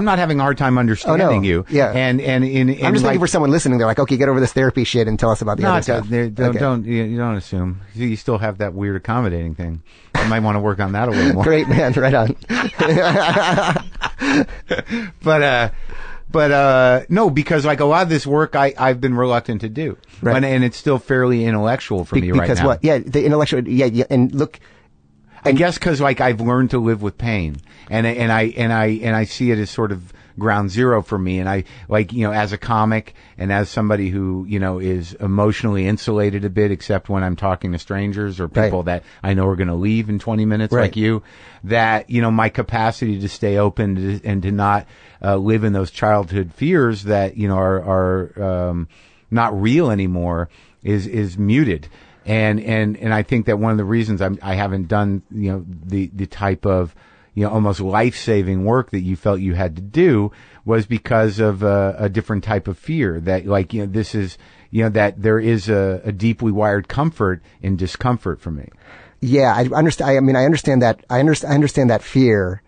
not having a hard time understanding you. Yeah. And I'm just thinking for someone listening, they're like, okay, get over this therapy shit and tell us about the other stuff. You don't assume. You still have that weird accommodating thing. You might want to work on that a little more. Great, man. Right on. But no, because like a lot of this work I've been reluctant to do. Right. And it's still fairly intellectual for me right now. Because what? Yeah, the intellectual, and look. I guess because like I've learned to live with pain, and I see it as sort of ground zero for me. And I, like, as a comic and as somebody who, is emotionally insulated a bit, except when I'm talking to strangers or people that I know are going to leave in 20 minutes, like you, that, my capacity to stay open and to not live in those childhood fears that, are not real anymore is muted. And I think that one of the reasons I haven't done, the type of, almost life-saving work that you felt you had to do was because of a different type of fear that, like, this is, that there is a deeply wired comfort in discomfort for me. Yeah, I understand. I understand that. I understand that fear.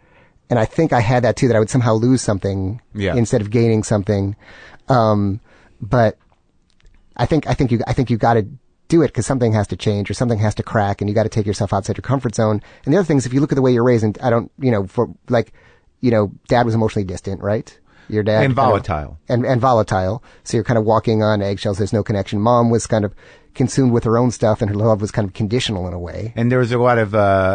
And I think I had that too, that I would somehow lose something instead of gaining something. But I think you got to do it because something has to change or something has to crack, and you got to take yourself outside your comfort zone. And the other thing is, if you look at the way you're raised, and I don't, dad was emotionally distant, right? Your dad. And volatile. And volatile. So you're kind of walking on eggshells. There's no connection. Mom was kind of consumed with her own stuff, and her love was kind of conditional in a way. And there was a lot of,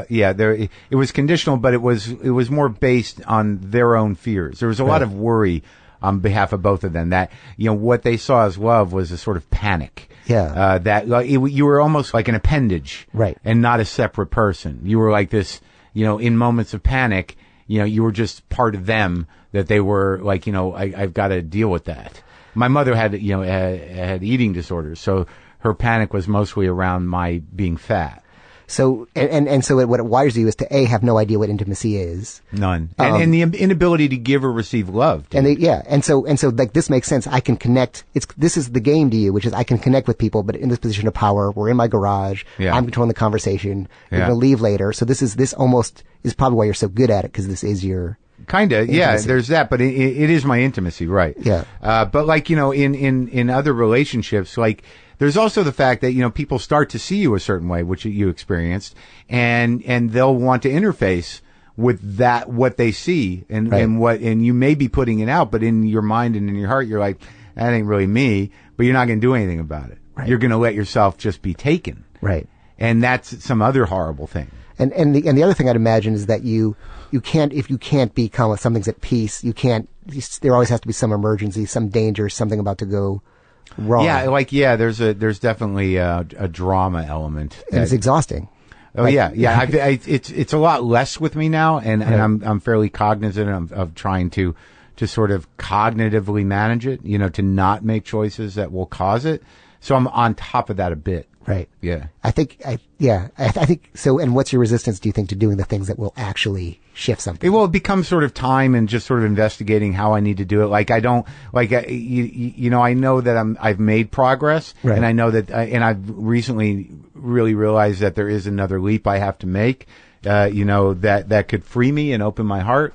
it was conditional, but it was more based on their own fears. There was a lot of worry on behalf of both of them that, what they saw as love was a sort of panic. Yeah. That you were almost like an appendage. Right. And not a separate person. You were like this, in moments of panic, you were just part of them, that they were like, I've got to deal with that. My mother had eating disorders, so her panic was mostly around my being fat. So, and so what it wires you is to have no idea what intimacy is. None. And the inability to give or receive love. And so like, this makes sense. I can connect. This is the game to you, which is I can connect with people, but in this position of power. We're in my garage. Yeah. I'm controlling the conversation. You're going to leave later. So this almost is probably why you're so good at it, because this is your kinda intimacy. Yeah, there's that, but it is my intimacy, right? Yeah. But like, in other relationships, like, there's also the fact that, people start to see you a certain way, which you experienced, and they'll want to interface with that, what they see, and you may be putting it out, but in your mind and in your heart, you're like, that ain't really me, but you're not going to do anything about it. Right. You're going to let yourself just be taken. Right. And that's some other horrible thing. And the other thing I'd imagine is that you can't, if you can't become, if something's at peace, there always has to be some emergency, some danger, something about to go wrong. Yeah, there's definitely a drama element. And it's exhausting. Oh, like, yeah. It's a lot less with me now, and I'm fairly cognizant of trying to sort of cognitively manage it, to not make choices that will cause it. So I'm on top of that a bit. Right. Yeah. I think so. And what's your resistance, do you think, to doing the things that will actually shift something? It becomes sort of time and just sort of investigating how I need to do it. Like, I don't, like, I know that I've made progress, right. And I know that, and I've recently really realized that there is another leap I have to make, that could free me and open my heart.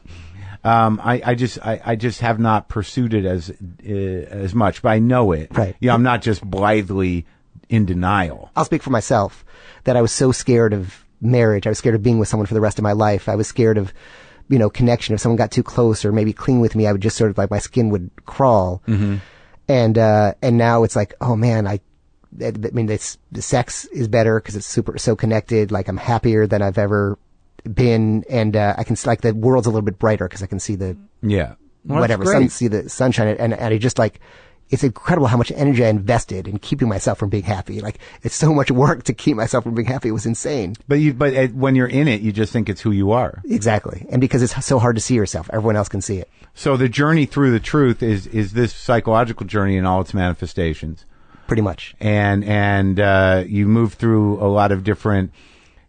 I just have not pursued it as much, but I know it. Right. I'm not just blithely in denial. I'll speak for myself, that I was so scared of marriage. I was scared of being with someone for the rest of my life. I was scared of connection. If someone got too close or maybe clean with me, I would just sort of like my skin would crawl. Mm-hmm. And now it's like, oh man, the sex is better because it's so connected. Like I'm happier than I've ever been. And, I can, like the world's a little bit brighter because I can see the, whatever, see the sunshine. And I just like, it's incredible how much energy I invested in keeping myself from being happy. Like it's so much work to keep myself from being happy. It was insane. But when you're in it, you just think it's who you are. Exactly. And because it's so hard to see yourself, everyone else can see it. So the journey through the truth is this psychological journey in all its manifestations. Pretty much. And you moved through a lot of different,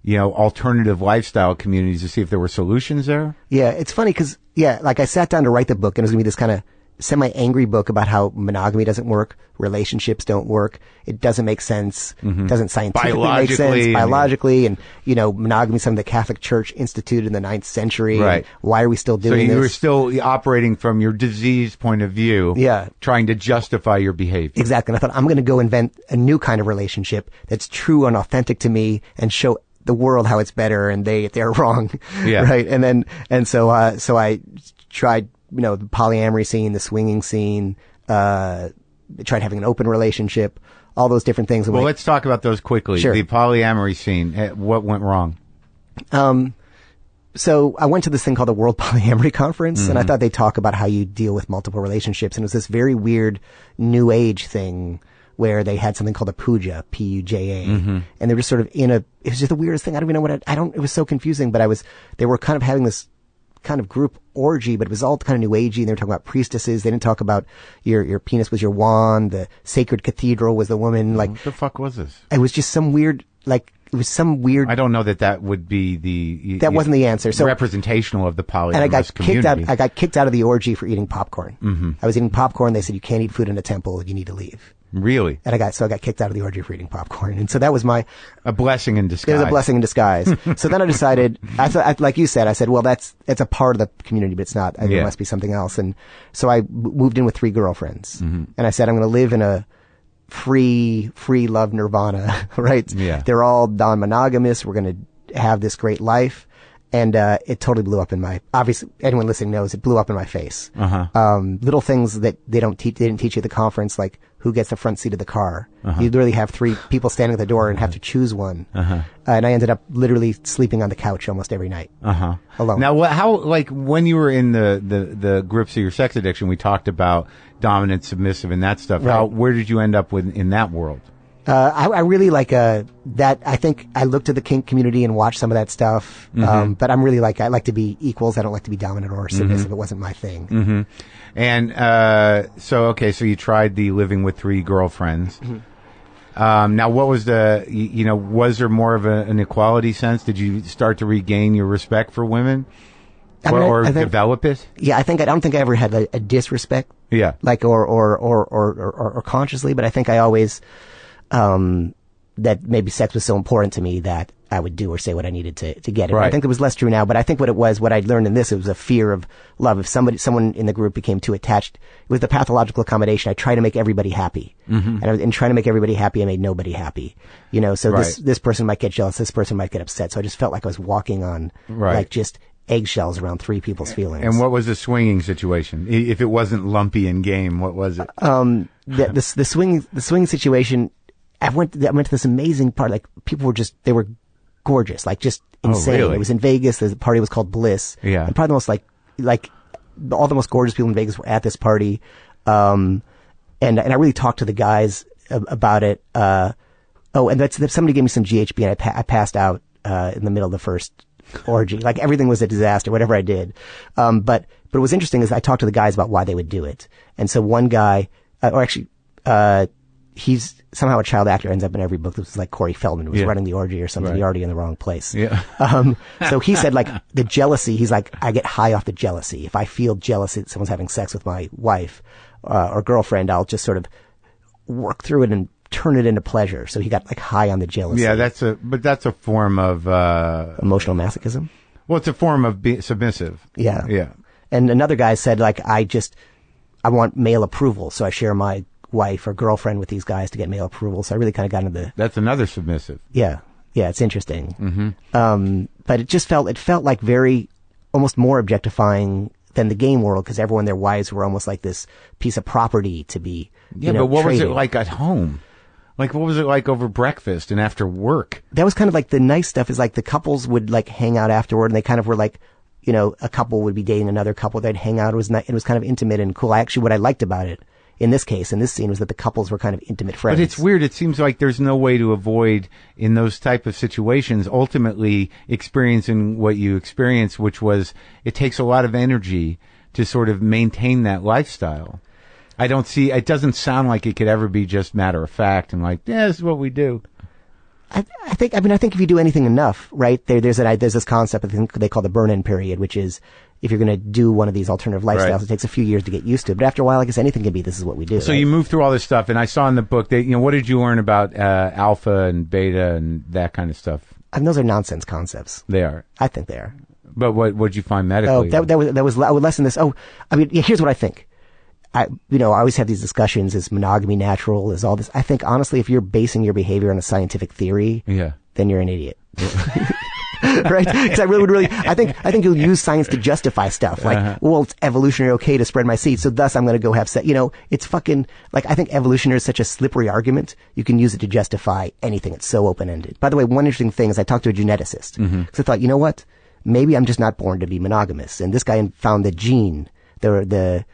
alternative lifestyle communities to see if there were solutions there. Yeah. It's funny because, like I sat down to write the book and it was going to be this kind of semi-angry book about how monogamy doesn't work, relationships don't work, it doesn't make sense, doesn't scientifically make sense, biologically, and monogamy is something the Catholic Church instituted in the 9th century. Right. Why are we still doing this? So you were still operating from your disease point of view, trying to justify your behavior. Exactly. And I thought, I'm going to go invent a new kind of relationship that's true and authentic to me and show the world how it's better and they're wrong. Yeah. Right. And so I tried the polyamory scene, the swinging scene, tried having an open relationship, all those different things. Well, let's talk about those quickly. Sure. The polyamory scene, what went wrong? So I went to this thing called the World Polyamory Conference, and I thought they'd talk about how you deal with multiple relationships. And it was this very weird new age thing where they had something called a puja, P-U-J-A. And they were just sort of it was just the weirdest thing. I don't even know it was so confusing, but they were kind of having this kind of group orgy, but it was all kind of new agey. And they were talking about priestesses. They didn't talk about your penis was your wand. The sacred cathedral was the woman. Like, what the fuck was this? It was just some weird, I don't know that would be that wasn't the answer. So representational of the polyamorous and community. I got kicked out of the orgy for eating popcorn. I was eating popcorn. They said, you can't eat food in a temple. You need to leave. Really? And I got kicked out of the orgy for eating popcorn. And so that was a blessing in disguise. It was a blessing in disguise. So then I decided, like you said, I said, well, it's a part of the community, but it's not. There must be something else. And so I moved in with 3 girlfriends. And I said, I'm going to live in a free love nirvana, right? Yeah. They're all non-monogamous. We're going to have this great life. And it totally blew up obviously anyone listening knows it blew up in my face. Little things that they didn't teach you at the conference, like who gets the front seat of the car. You literally have 3 people standing at the door and have to choose one. And I ended up literally sleeping on the couch almost every night. Alone. Now, when you were in the grips of your sex addiction, we talked about dominant, submissive, and that stuff. Right. Where did you end up in that world? I really like that. I think I looked at the kink community and watched some of that stuff. But I'm really I like to be equals. I don't like to be dominant or submissive. It wasn't my thing. And so you tried the living with 3 girlfriends. Now, what was was there more of an equality sense? Did you start to regain your respect for women? Or develop it? Yeah, I don't think I ever had a disrespect. Yeah. Or consciously, but I think I always, that maybe sex was so important to me that I would do or say what I needed to get it. Right. I think it was less true now, but I think what I'd learned in this, it was a fear of love. If someone in the group became too attached, it was the pathological accommodation. I tried to make everybody happy. And in trying to make everybody happy, I made nobody happy. So right. this person might get jealous, this person might get upset. So I just felt like I was walking on, just eggshells around 3 people's feelings. And what was the swinging situation? If it wasn't lumpy in game, what was it? The swing situation, I went to this amazing part. Like people they were gorgeous, just insane. Oh, really? It was in Vegas. The party was called Bliss. Yeah. And probably the most all the most gorgeous people in Vegas were at this party. And I really talked to the guys about it. And somebody gave me some GHB and I passed out, in the middle of the first orgy. Everything was a disaster, whatever I did. But what was interesting is I talked to the guys about why they would do it. And so one guy, he's somehow a child actor, ends up in every book. This was like Corey Feldman was running the orgy or something. Right. You're already in the wrong place. Yeah. So he said the jealousy, he's like, I get high off the jealousy. If I feel jealous that someone's having sex with my wife, or girlfriend, I'll just sort of work through it and turn it into pleasure. So he got high on the jealousy. Yeah, that's a form of, emotional masochism. Well, it's a form of submissive. Yeah. Yeah. And another guy said I want male approval. So I share my wife or girlfriend with these guys to get male approval. So I really kind of got into That's another submissive. Yeah. Yeah. It's interesting. But it felt like very almost more objectifying than the game world, because everyone, their wives were almost like this piece of property to be, but what traded. was it like at home? Like, what was it like over breakfast and after work? That was kind of like the nice stuff is like the couples would like hang out afterward, and they kind of were like, a couple would be dating another couple. They'd hang out. It was kind of intimate and cool. What I liked about it in this case, in this scene, was that the couples were kind of intimate friends. But it's weird. It seems like there's no way to avoid, in those type of situations, ultimately experiencing what you experience, which was, it takes a lot of energy to sort of maintain that lifestyle. It doesn't sound like it could ever be just matter of fact and like, yeah, this is what we do. I think if you do anything enough, right, there's this concept I think they call the burn-in period, which is if you're going to do one of these alternative lifestyles, right, it takes a few years to get used to it. But after a while, I guess anything can be, this is what we do. So right? You move through all this stuff, and I saw in the book that, what did you learn about alpha and beta and that kind of stuff? Those are nonsense concepts. They are. I think they are. But what did you find medically? I would lessen this. Here's what I think. I always have these discussions. Is monogamy natural? Is all this? I think, honestly, if you're basing your behavior on a scientific theory, then you're an idiot. Right? Because I think you'll use science to justify stuff. Like, well, it's evolutionary okay to spread my seed, so thus I'm going to go have sex. It's fucking, like, I think evolutionary is such a slippery argument. You can use it to justify anything. It's so open-ended. By the way, one interesting thing is I talked to a geneticist. Because I thought, you know what? Maybe I'm just not born to be monogamous. And this guy found the gene, the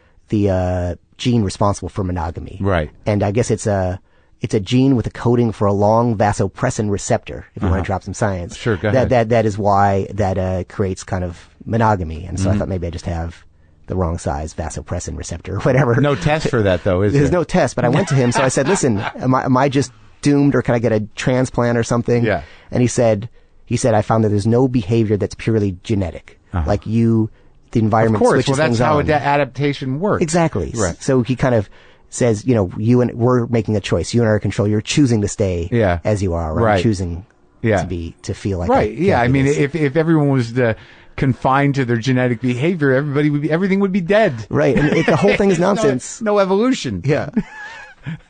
gene responsible for monogamy. Right. And I guess it's a gene with a coding for a long vasopressin receptor, if you want to drop some science. Sure, go ahead. That is why that creates kind of monogamy. And so I thought maybe I just have the wrong size vasopressin receptor or whatever. No test for that, though, is there? There's no test, but I went to him, so I said, listen, am I just doomed, or can I get a transplant or something? Yeah. And he said, I found that there's no behavior that's purely genetic. Like the environment switches things on. Of course, that's how adaptation works. Exactly. Right. So he kind of says, we're making a choice. You and I are in control. You're choosing to stay as you are, right? Right. Choosing to feel like right. I mean, if everyone was confined to their genetic behavior, everything would be dead. Right. And the whole thing is nonsense. No evolution. Yeah.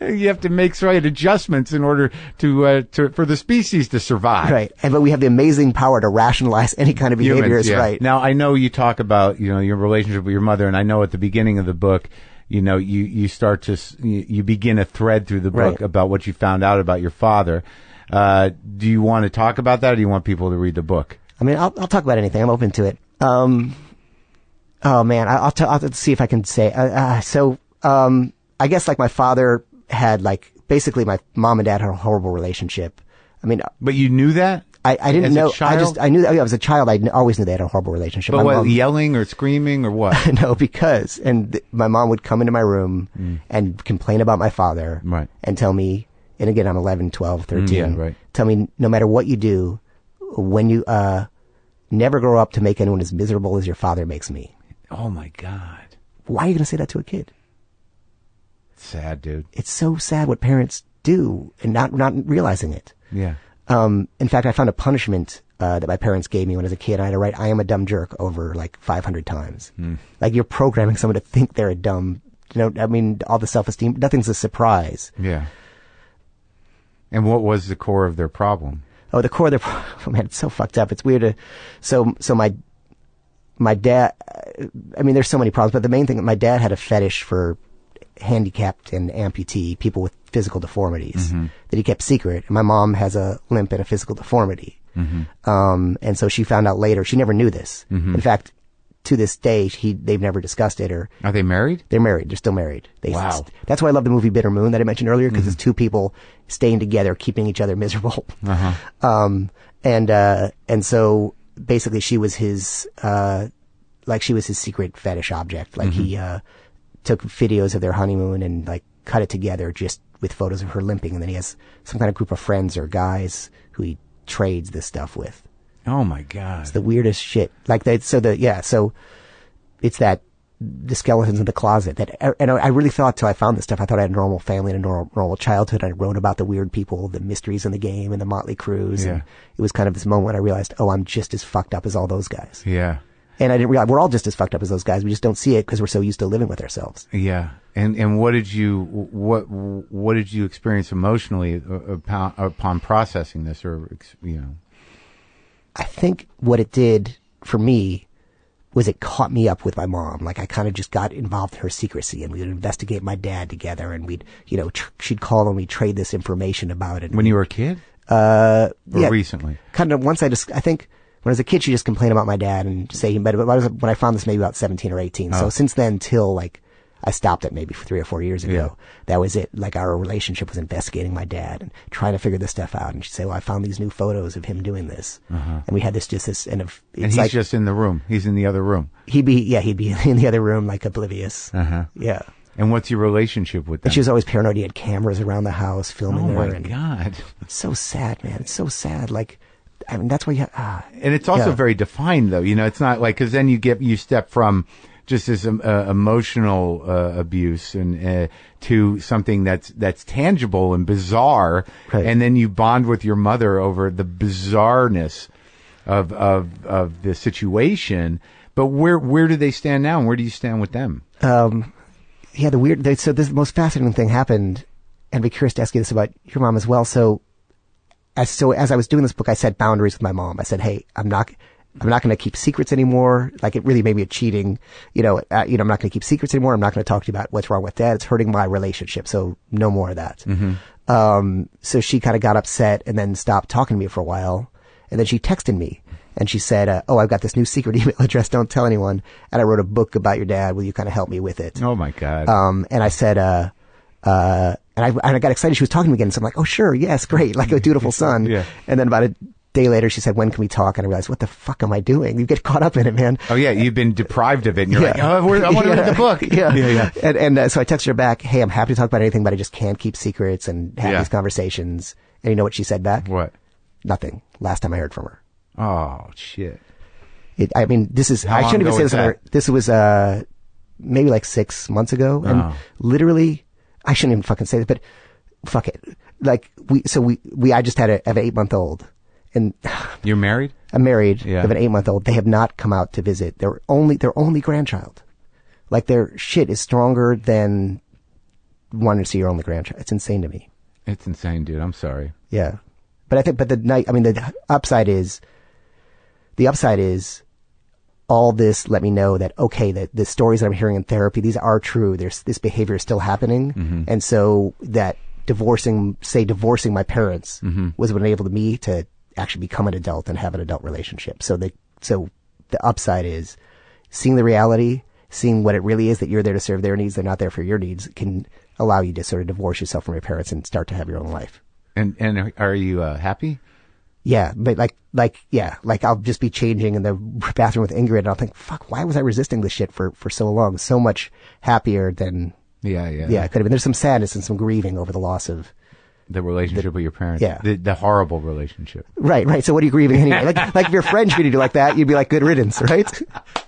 You have to make slight adjustments in order for the species to survive. Right. But we have the amazing power to rationalize any kind of behavior as right. Now, I know you talk about, your relationship with your mother, and I know at the beginning of the book, you begin a thread through the book about what you found out about your father. Do you want to talk about that, or do you want people to read the book? I mean, I'll talk about anything. I'm open to it. Oh man, I'll see if I can say, I guess like my father had basically my mom and dad had a horrible relationship. I mean, but you knew that? I didn't know. I knew that I was a child. I always knew they had a horrible relationship. But what, yelling or screaming or what? No, because my mom would come into my room and complain about my father, right, and tell me. And again, I'm 11, 12, 13. Right. Tell me, no matter what you do, when you never grow up to make anyone as miserable as your father makes me. Oh my God! Why are you going to say that to a kid? Sad, dude. It's so sad what parents do and not realizing it. Yeah. In fact, I found a punishment that my parents gave me when I was a kid. I had to write "I am a dumb jerk" over 500 times. Like, you're programming someone to think they're a dumb. I mean, all the self-esteem. Nothing's a surprise. Yeah. And what was the core of their problem? Oh, the core of their problem, man, it's so fucked up. It's weird. So my dad. I mean, there's so many problems, but the main thing, my dad had a fetish for handicapped and amputee people with physical deformities that he kept secret. And my mom has a limp and a physical deformity. And so she found out later. She never knew this. In fact, to this day, they've never discussed it. Or are they married? They're married. They're still married. Wow. That's why I love the movie Bitter Moon that I mentioned earlier, because it's two people staying together, keeping each other miserable. And so basically she was his secret fetish object. Like he took videos of their honeymoon and cut it together just with photos of her limping, and then he has some kind of group of friends or guys who he trades this stuff with. Oh my God. It's the weirdest shit. So it's that the skeletons in the closet and I really thought, till I found this stuff, I thought I had a normal family and a normal childhood. I wrote about the weird people, the mysteries in the game, and the Motley Crues. Yeah. And it was kind of this moment when I realized, I'm just as fucked up as all those guys. Yeah. And I didn't realize we're all just as fucked up as those guys. We just don't see it because we're so used to living with ourselves. Yeah. And what did you experience emotionally upon processing this, or? I think what it did for me was it caught me up with my mom. Like I kind of just got involved in her secrecy, and we would investigate my dad together, and we'd, she'd call and we'd trade this information about it. When you were a kid? Or recently? Kind of once I think when I was a kid, she just complained about my dad and say he better, but when I found this maybe about 17 or 18. So since then till like, I stopped it maybe 3 or 4 years ago. Yeah. That was it. Like our relationship was investigating my dad and trying to figure this stuff out. And she'd say, well, I found these new photos of him doing this. And we had this, and he's like, just in the room. He's in the other room. He'd be in the other room, like oblivious. Yeah. And what's your relationship with them? And she was always paranoid. He had cameras around the house filming her. Oh my God. It's so sad, man. It's so sad. Like, I mean, that's why and it's also very defined though. It's not like, cause then you step from just this emotional abuse and to something that's tangible and bizarre, right. And then you bond with your mother over the bizarreness of the situation. But where do they stand now, and where do you stand with them? So the most fascinating thing happened, and I'd be curious to ask you this about your mom as well. So as I was doing this book, I set boundaries with my mom. I said, hey, I'm not going to keep secrets anymore. Like it really made me a cheating, I'm not going to keep secrets anymore. I'm not going to talk to you about what's wrong with Dad. It's hurting my relationship. So no more of that. Mm-hmm. So she kind of got upset and then stopped talking to me for a while. And then she texted me and she said, I've got this new secret email address. Don't tell anyone. And I wrote a book about your dad. Will you kind of help me with it? Oh my God. And I said, and I got excited. She was talking to me again. So I'm like, oh, sure. Yes. Great. Like a dutiful son. Yeah. And then about a day later, she said, when can we talk? And I realized, what the fuck am I doing? You get caught up in it, man. Oh yeah. You've been deprived of it. And you're like, I want to read the book. Yeah. And so I texted her back, hey, I'm happy to talk about anything, but I just can't keep secrets and have these conversations. And you know what she said back? What? Nothing. Last time I heard from her. Oh shit. I shouldn't even say this. This was, maybe like 6 months ago. And literally, I shouldn't even fucking say this, but fuck it. Like I just had an 8-month-old. And you're married? I'm married. Yeah. I have an 8-month-old. They have not come out to visit. They're only grandchild. Like their shit is stronger than wanting to see your only grandchild. It's insane to me. It's insane, dude. I'm sorry. Yeah. But the upside is all this let me know that, okay, that the stories that I'm hearing in therapy, these are true. This behavior is still happening. Mm-hmm. And so that divorcing my parents was what enabled me to actually become an adult and have an adult relationship. So the upside is seeing the reality, seeing what it really is, that you're there to serve their needs, they're not there for your needs, can allow you to sort of divorce yourself from your parents and start to have your own life. And are you happy? Yeah, but like I'll just be changing in the bathroom with Ingrid, and I'll think, fuck, why was I resisting this shit for so long? So much happier than yeah, it could have been. There's some sadness and some grieving over the loss of the relationship with your parents. Yeah, the horrible relationship. Right. So what are you grieving anyway? like if your friend treated you like that, you'd be like, good riddance, right?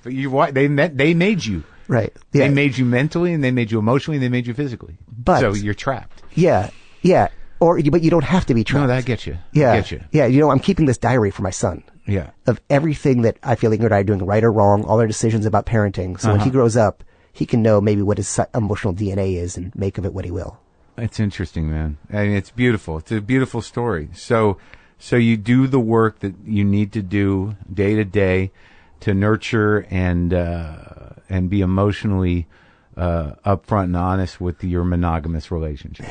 But they made you. Right. Yeah. They made you mentally, and they made you emotionally, and they made you physically. So you're trapped. Yeah. But you don't have to be trapped. No, that gets you. Yeah. Get you. Yeah. I'm keeping this diary for my son. Yeah. Of everything that I feel Ingrid and I are doing right or wrong, all our decisions about parenting. So when he grows up, he can know maybe what his emotional DNA is and make of it what he will. It's interesting, man. I mean, it's beautiful. It's a beautiful story. So you do the work that you need to do day to day to nurture and be emotionally upfront and honest with your monogamous relationship.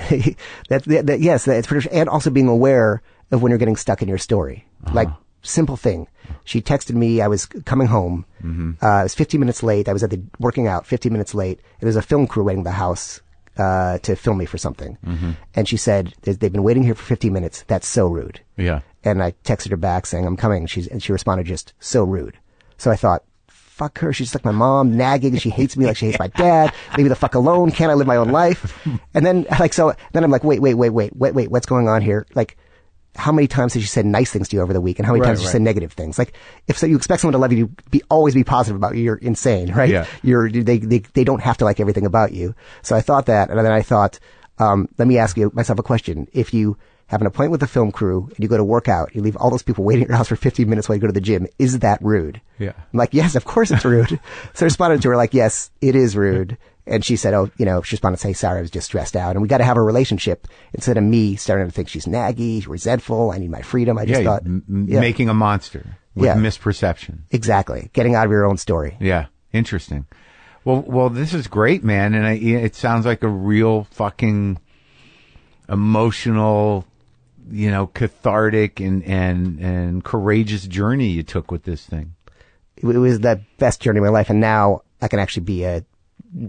Yes, that's pretty sure. And also being aware of when you're getting stuck in your story. Like, simple thing. She texted me, I was coming home. I was 15 minutes late. I was working out 15 minutes late. And there's a film crew waiting at the house to film me for something. And she said, they've been waiting here for 15 minutes. That's so rude. Yeah. And I texted her back saying, I'm coming. And she responded just, so rude. So I thought, fuck her. She's like my mom, nagging. She hates me like she hates my dad. Leave me the fuck alone. Can't I live my own life? And then then I'm like, wait, what's going on here? Like, how many times has she said nice things to you over the week? And how many times has she said negative things? Like, if you expect someone to love you to always be positive about you, you're insane, right? Yeah. They don't have to like everything about you. So I thought that, and then I thought, let me ask myself a question. If you have an appointment with the film crew and you go to work out, you leave all those people waiting at your house for 15 minutes while you go to the gym, is that rude? Yeah. I'm like, yes, of course it's rude. So I responded to her like, yes, it is rude. And she said, she responded to say, sorry, I was just stressed out. And we got to have a relationship instead of me starting to think she's naggy, resentful, I need my freedom. I just thought. Making a monster. with misperception. Exactly. Getting out of your own story. Yeah. Interesting. Well, this is great, man. And it sounds like a real fucking emotional, cathartic and courageous journey you took with this thing. It was the best journey of my life. And now I can actually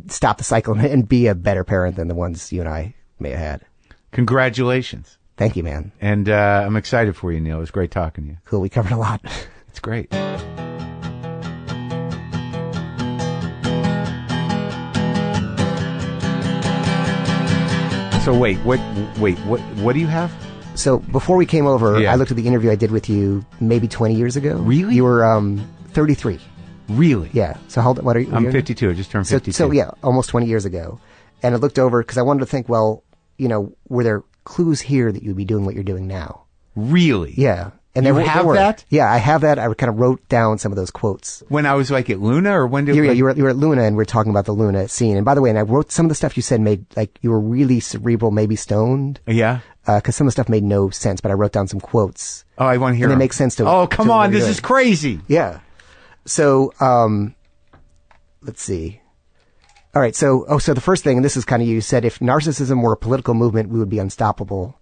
stop the cycle and be a better parent than the ones you and I may have had. Congratulations. Thank you, man. And I'm excited for you, Neil. It was great talking to you. Cool. We covered a lot. It's great. So wait, what do you have? So before we came over, I looked at the interview I did with you maybe 20 years ago. Really? You were 33. Really? Yeah. So what are you? I'm 52. I just turned 52. So yeah, almost 20 years ago. And I looked over because I wanted to think, well, were there clues here that you'd be doing what you're doing now? Really? Yeah. And you have that? Yeah, I have that. I kind of wrote down some of those quotes. When I was like at Luna, or when did you were at Luna, and we were talking about the Luna scene. And by the way, and I wrote some of the stuff you said made, like, you were really cerebral, maybe stoned. Yeah. Because some of the stuff made no sense, but I wrote down some quotes. Oh, I want to hear them. And they make sense to. Oh, come on, this is crazy. Yeah. So, let's see. All right. So the first thing, and this is kind of, you said, if narcissism were a political movement, we would be unstoppable,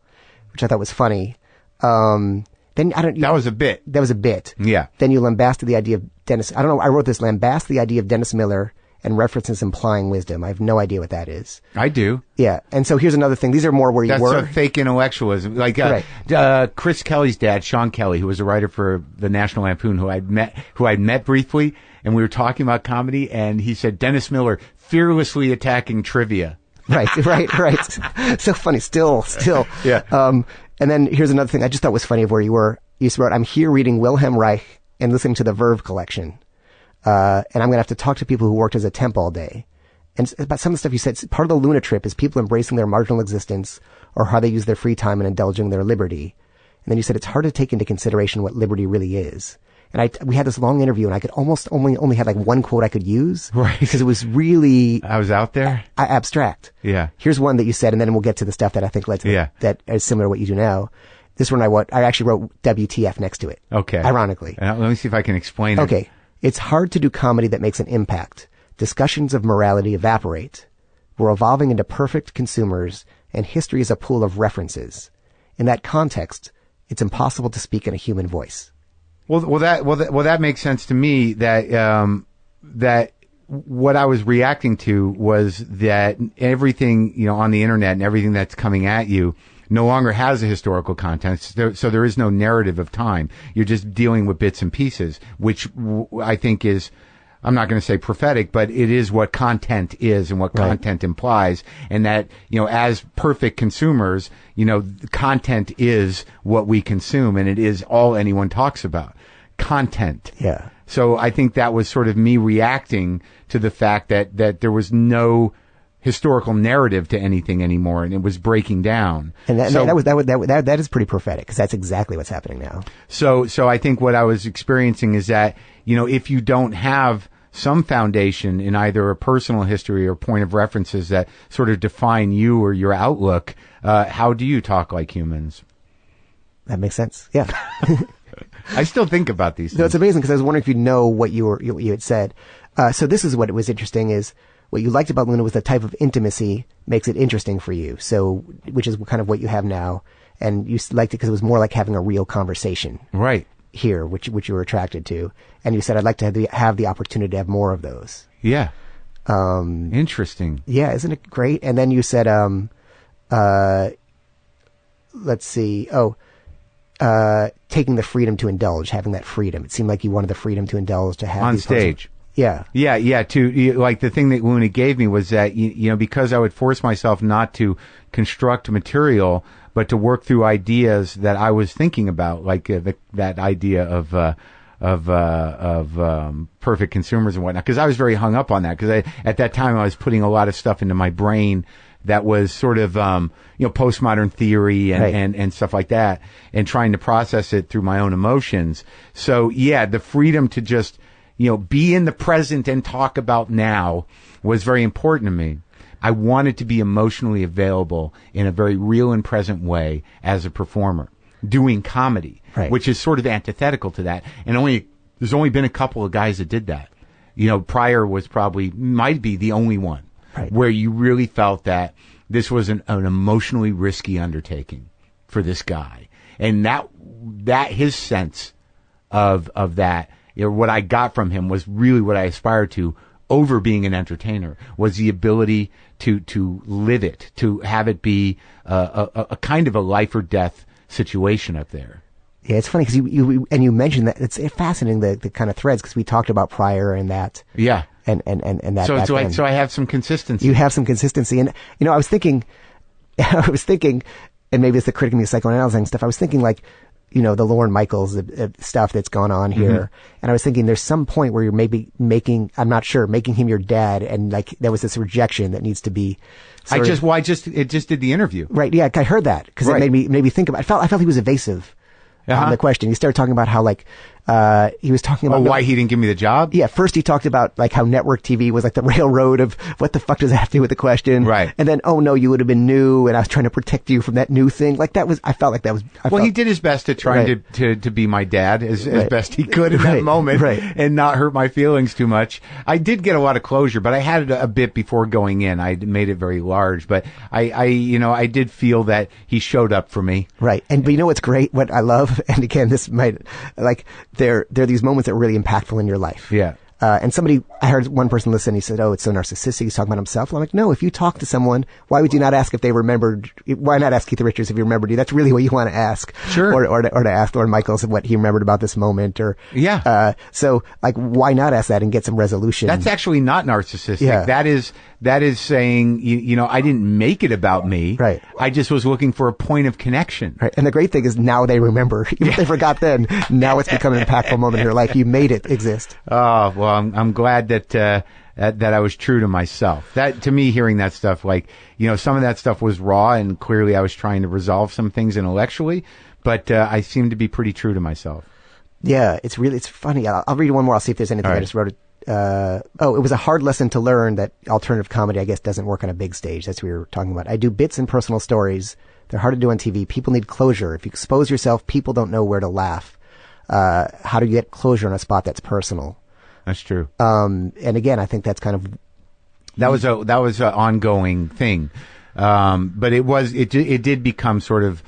which I thought was funny. Then that was a bit. That was a bit. Yeah. Then you lambasted the idea of Dennis. I don't know. I wrote this, lambast the idea of Dennis Miller and references implying wisdom. I have no idea what that is. I do. Yeah. And so here's another thing. These are more where you were. That's fake intellectualism. Like, Chris Kelly's dad, Sean Kelly, who was a writer for the National Lampoon, who I'd met briefly, and we were talking about comedy, and he said, Dennis Miller fearlessly attacking trivia. Right. So funny. Still. Yeah. And then here's another thing I just thought was funny of where you were. You wrote, I'm here reading Wilhelm Reich and listening to the Verve collection. And I'm going to have to talk to people who worked as a temp all day. And about some of the stuff you said, part of the Luna trip is people embracing their marginal existence or how they use their free time and indulging their liberty. And then you said it's hard to take into consideration what liberty really is. And we had this long interview, and I could almost only had like one quote I could use. Right. Because it was really. I was out there? Abstract. Yeah. Here's one that you said, and then we'll get to the stuff that I think led to that is similar to what you do now. This one I actually wrote WTF next to it. Okay. Ironically. Let me see if I can explain it. Okay. It's hard to do comedy that makes an impact. Discussions of morality evaporate. We're evolving into perfect consumers, and history is a pool of references. In that context, it's impossible to speak in a human voice. Well, that makes sense to me. That what I was reacting to was that everything on the internet and everything that's coming at you no longer has a historical context. So there is no narrative of time. You're just dealing with bits and pieces, which I think is, I'm not going to say prophetic, but it is what content is and what content implies. And that, as perfect consumers, content is what we consume, and it is all anyone talks about. Content. Yeah. So I think that was sort of me reacting to the fact that there was no historical narrative to anything anymore, and it was breaking down. And that is pretty prophetic, because that's exactly what's happening now. So I think what I was experiencing is that, if you don't have some foundation in either a personal history or point of references that sort of define you or your outlook, how do you talk like humans? That makes sense. Yeah. I still think about these things. No, it's amazing, because I was wondering if you know what you had said. So this is what was interesting, is what you liked about Luna was the type of intimacy makes it interesting for you. So, which is kind of what you have now. And you liked it because it was more like having a real conversation. Right. Here, which you were attracted to. And you said, I'd like to have the opportunity to have more of those. Yeah. Interesting. Yeah, isn't it great? And then you said, let's see. Taking the freedom to indulge, having that freedom. It seemed like you wanted the freedom to indulge, to have on stage. Yeah. Like the thing that Luna gave me was that, because I would force myself not to construct material, but to work through ideas that I was thinking about, like that idea of perfect consumers and whatnot. Because I was very hung up on that. Because at that time I was putting a lot of stuff into my brain that was sort of, postmodern theory and stuff like that, and trying to process it through my own emotions. So yeah, the freedom to just, be in the present and talk about now was very important to me. I wanted to be emotionally available in a very real and present way as a performer. doing comedy, right. which is sort of antithetical to that. And there's only been a couple of guys that did that. Pryor might be the only one where you really felt that this was an emotionally risky undertaking for this guy. And that his sense of that, what I got from him was really what I aspired to over being an entertainer, was the ability to live it, to have it be a kind of a life or death situation up there. Yeah, it's funny because you mentioned that it's fascinating the kind of threads, because we talked about Pryor and that. Yeah. And that. So I have some consistency. You have some consistency, and I was thinking, and maybe it's the critic of me psychoanalyzing stuff. I was thinking the Lorne Michaels stuff that's gone on here, mm-hmm. and I was thinking there's some point where you're maybe making him your dad, and there was this rejection that needs to be. It just did the interview. Right. Yeah, I heard that because it made me think about. I felt he was evasive. On the question, he started talking about how he was talking about why he didn't give me the job. Yeah, first he talked about how network TV was the railroad of what the fuck does that have to do with the question, right? And then no, you would have been new, and I was trying to protect you from that new thing. I felt like that was. He did his best to try to be my dad as best he could in that moment, and not hurt my feelings too much. I did get a lot of closure, but I had it a bit before going in. I made it very large, but I did feel that he showed up for me, right? And but what's great, what I love, and again, this might there are these moments that are really impactful in your life. Yeah. And I heard one person listen, he said, it's so narcissistic, he's talking about himself. And I'm like, no, if you talk to someone, why would you not ask if they remembered, why not ask Keith Richards if he remembered you? That's really what you want to ask. Sure. Or to ask Lorne Michaels what he remembered about this moment, or. Yeah. So why not ask that and get some resolution? That's actually not narcissistic. Yeah. That is saying, I didn't make it about me. Right. I just was looking for a point of connection. Right. And the great thing is now they remember. Even if they forgot then, now it's become an impactful moment in your life. You made it exist. Oh, well, I'm glad that I was true to myself. That, to me, hearing that stuff, some of that stuff was raw, and clearly I was trying to resolve some things intellectually, but I seemed to be pretty true to myself. Yeah, it's funny. I'll read one more. I'll see if there's anything. I just wrote it. It was a hard lesson to learn that alternative comedy, I guess, doesn't work on a big stage. That's what we were talking about. I do bits and personal stories. They're hard to do on TV. People need closure. If you expose yourself, people don't know where to laugh. How do you get closure on a spot that's personal? That's true. And again, I think that's kind of that was an ongoing thing. But it did become sort of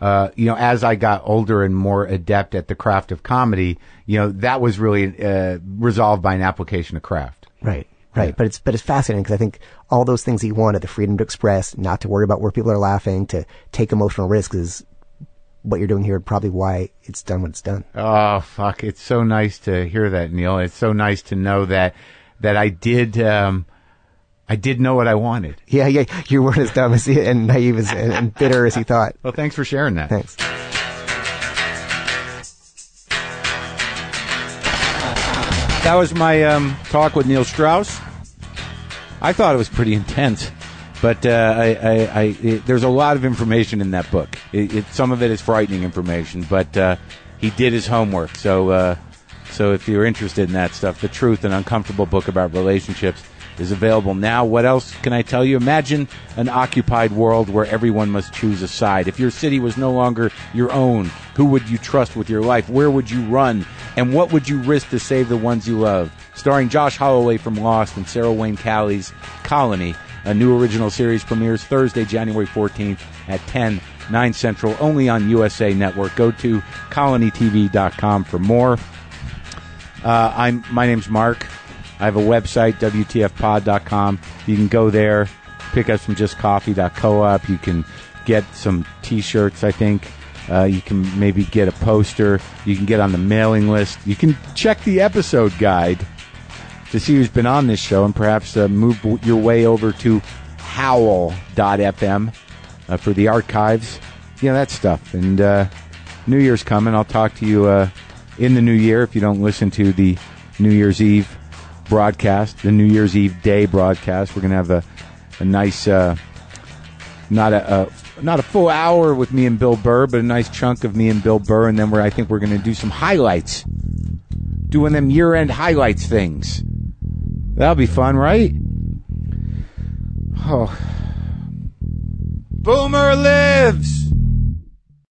as I got older and more adept at the craft of comedy, that was really resolved by an application of craft. Right. Yeah. But it's fascinating because I think all those things he wanted, the freedom to express, not to worry about where people are laughing, to take emotional risks, is what you're doing here, probably why it's done what it's done. Oh, fuck. It's so nice to hear that, Neil. It's so nice to know that I did know what I wanted. Yeah. You weren't as dumb and naive and bitter as he thought. Well, thanks for sharing that. Thanks. That was my talk with Neil Strauss. I thought it was pretty intense, but there's a lot of information in that book. Some of it is frightening information, but he did his homework. So if you're interested in that stuff, The Truth, an uncomfortable book about relationships, is available now. What else can I tell you? Imagine an occupied world where everyone must choose a side. If your city was no longer your own, who would you trust with your life? Where would you run? And what would you risk to save the ones you love? Starring Josh Holloway from Lost and Sarah Wayne Callies' Colony. A new original series premieres Thursday, January 14th at 10, 9 Central, only on USA Network. Go to colonytv.com for more. My name's Marc. I have a website, WTFpod.com. You can go there, pick up some justcoffee.coop. You can get some T-shirts, I think. You can maybe get a poster. You can get on the mailing list. You can check the episode guide to see who's been on this show, and perhaps move your way over to howl.fm for the archives. That stuff. And New Year's coming. I'll talk to you in the new year if you don't listen to the New Year's Eve broadcast, the New Year's Eve day broadcast. We're going to have a nice, not a full hour with me and Bill Burr, but a nice chunk of me and Bill Burr, and then I think we're going to do some highlights, doing them year-end highlights things. That'll be fun, right? Oh. Boomer lives!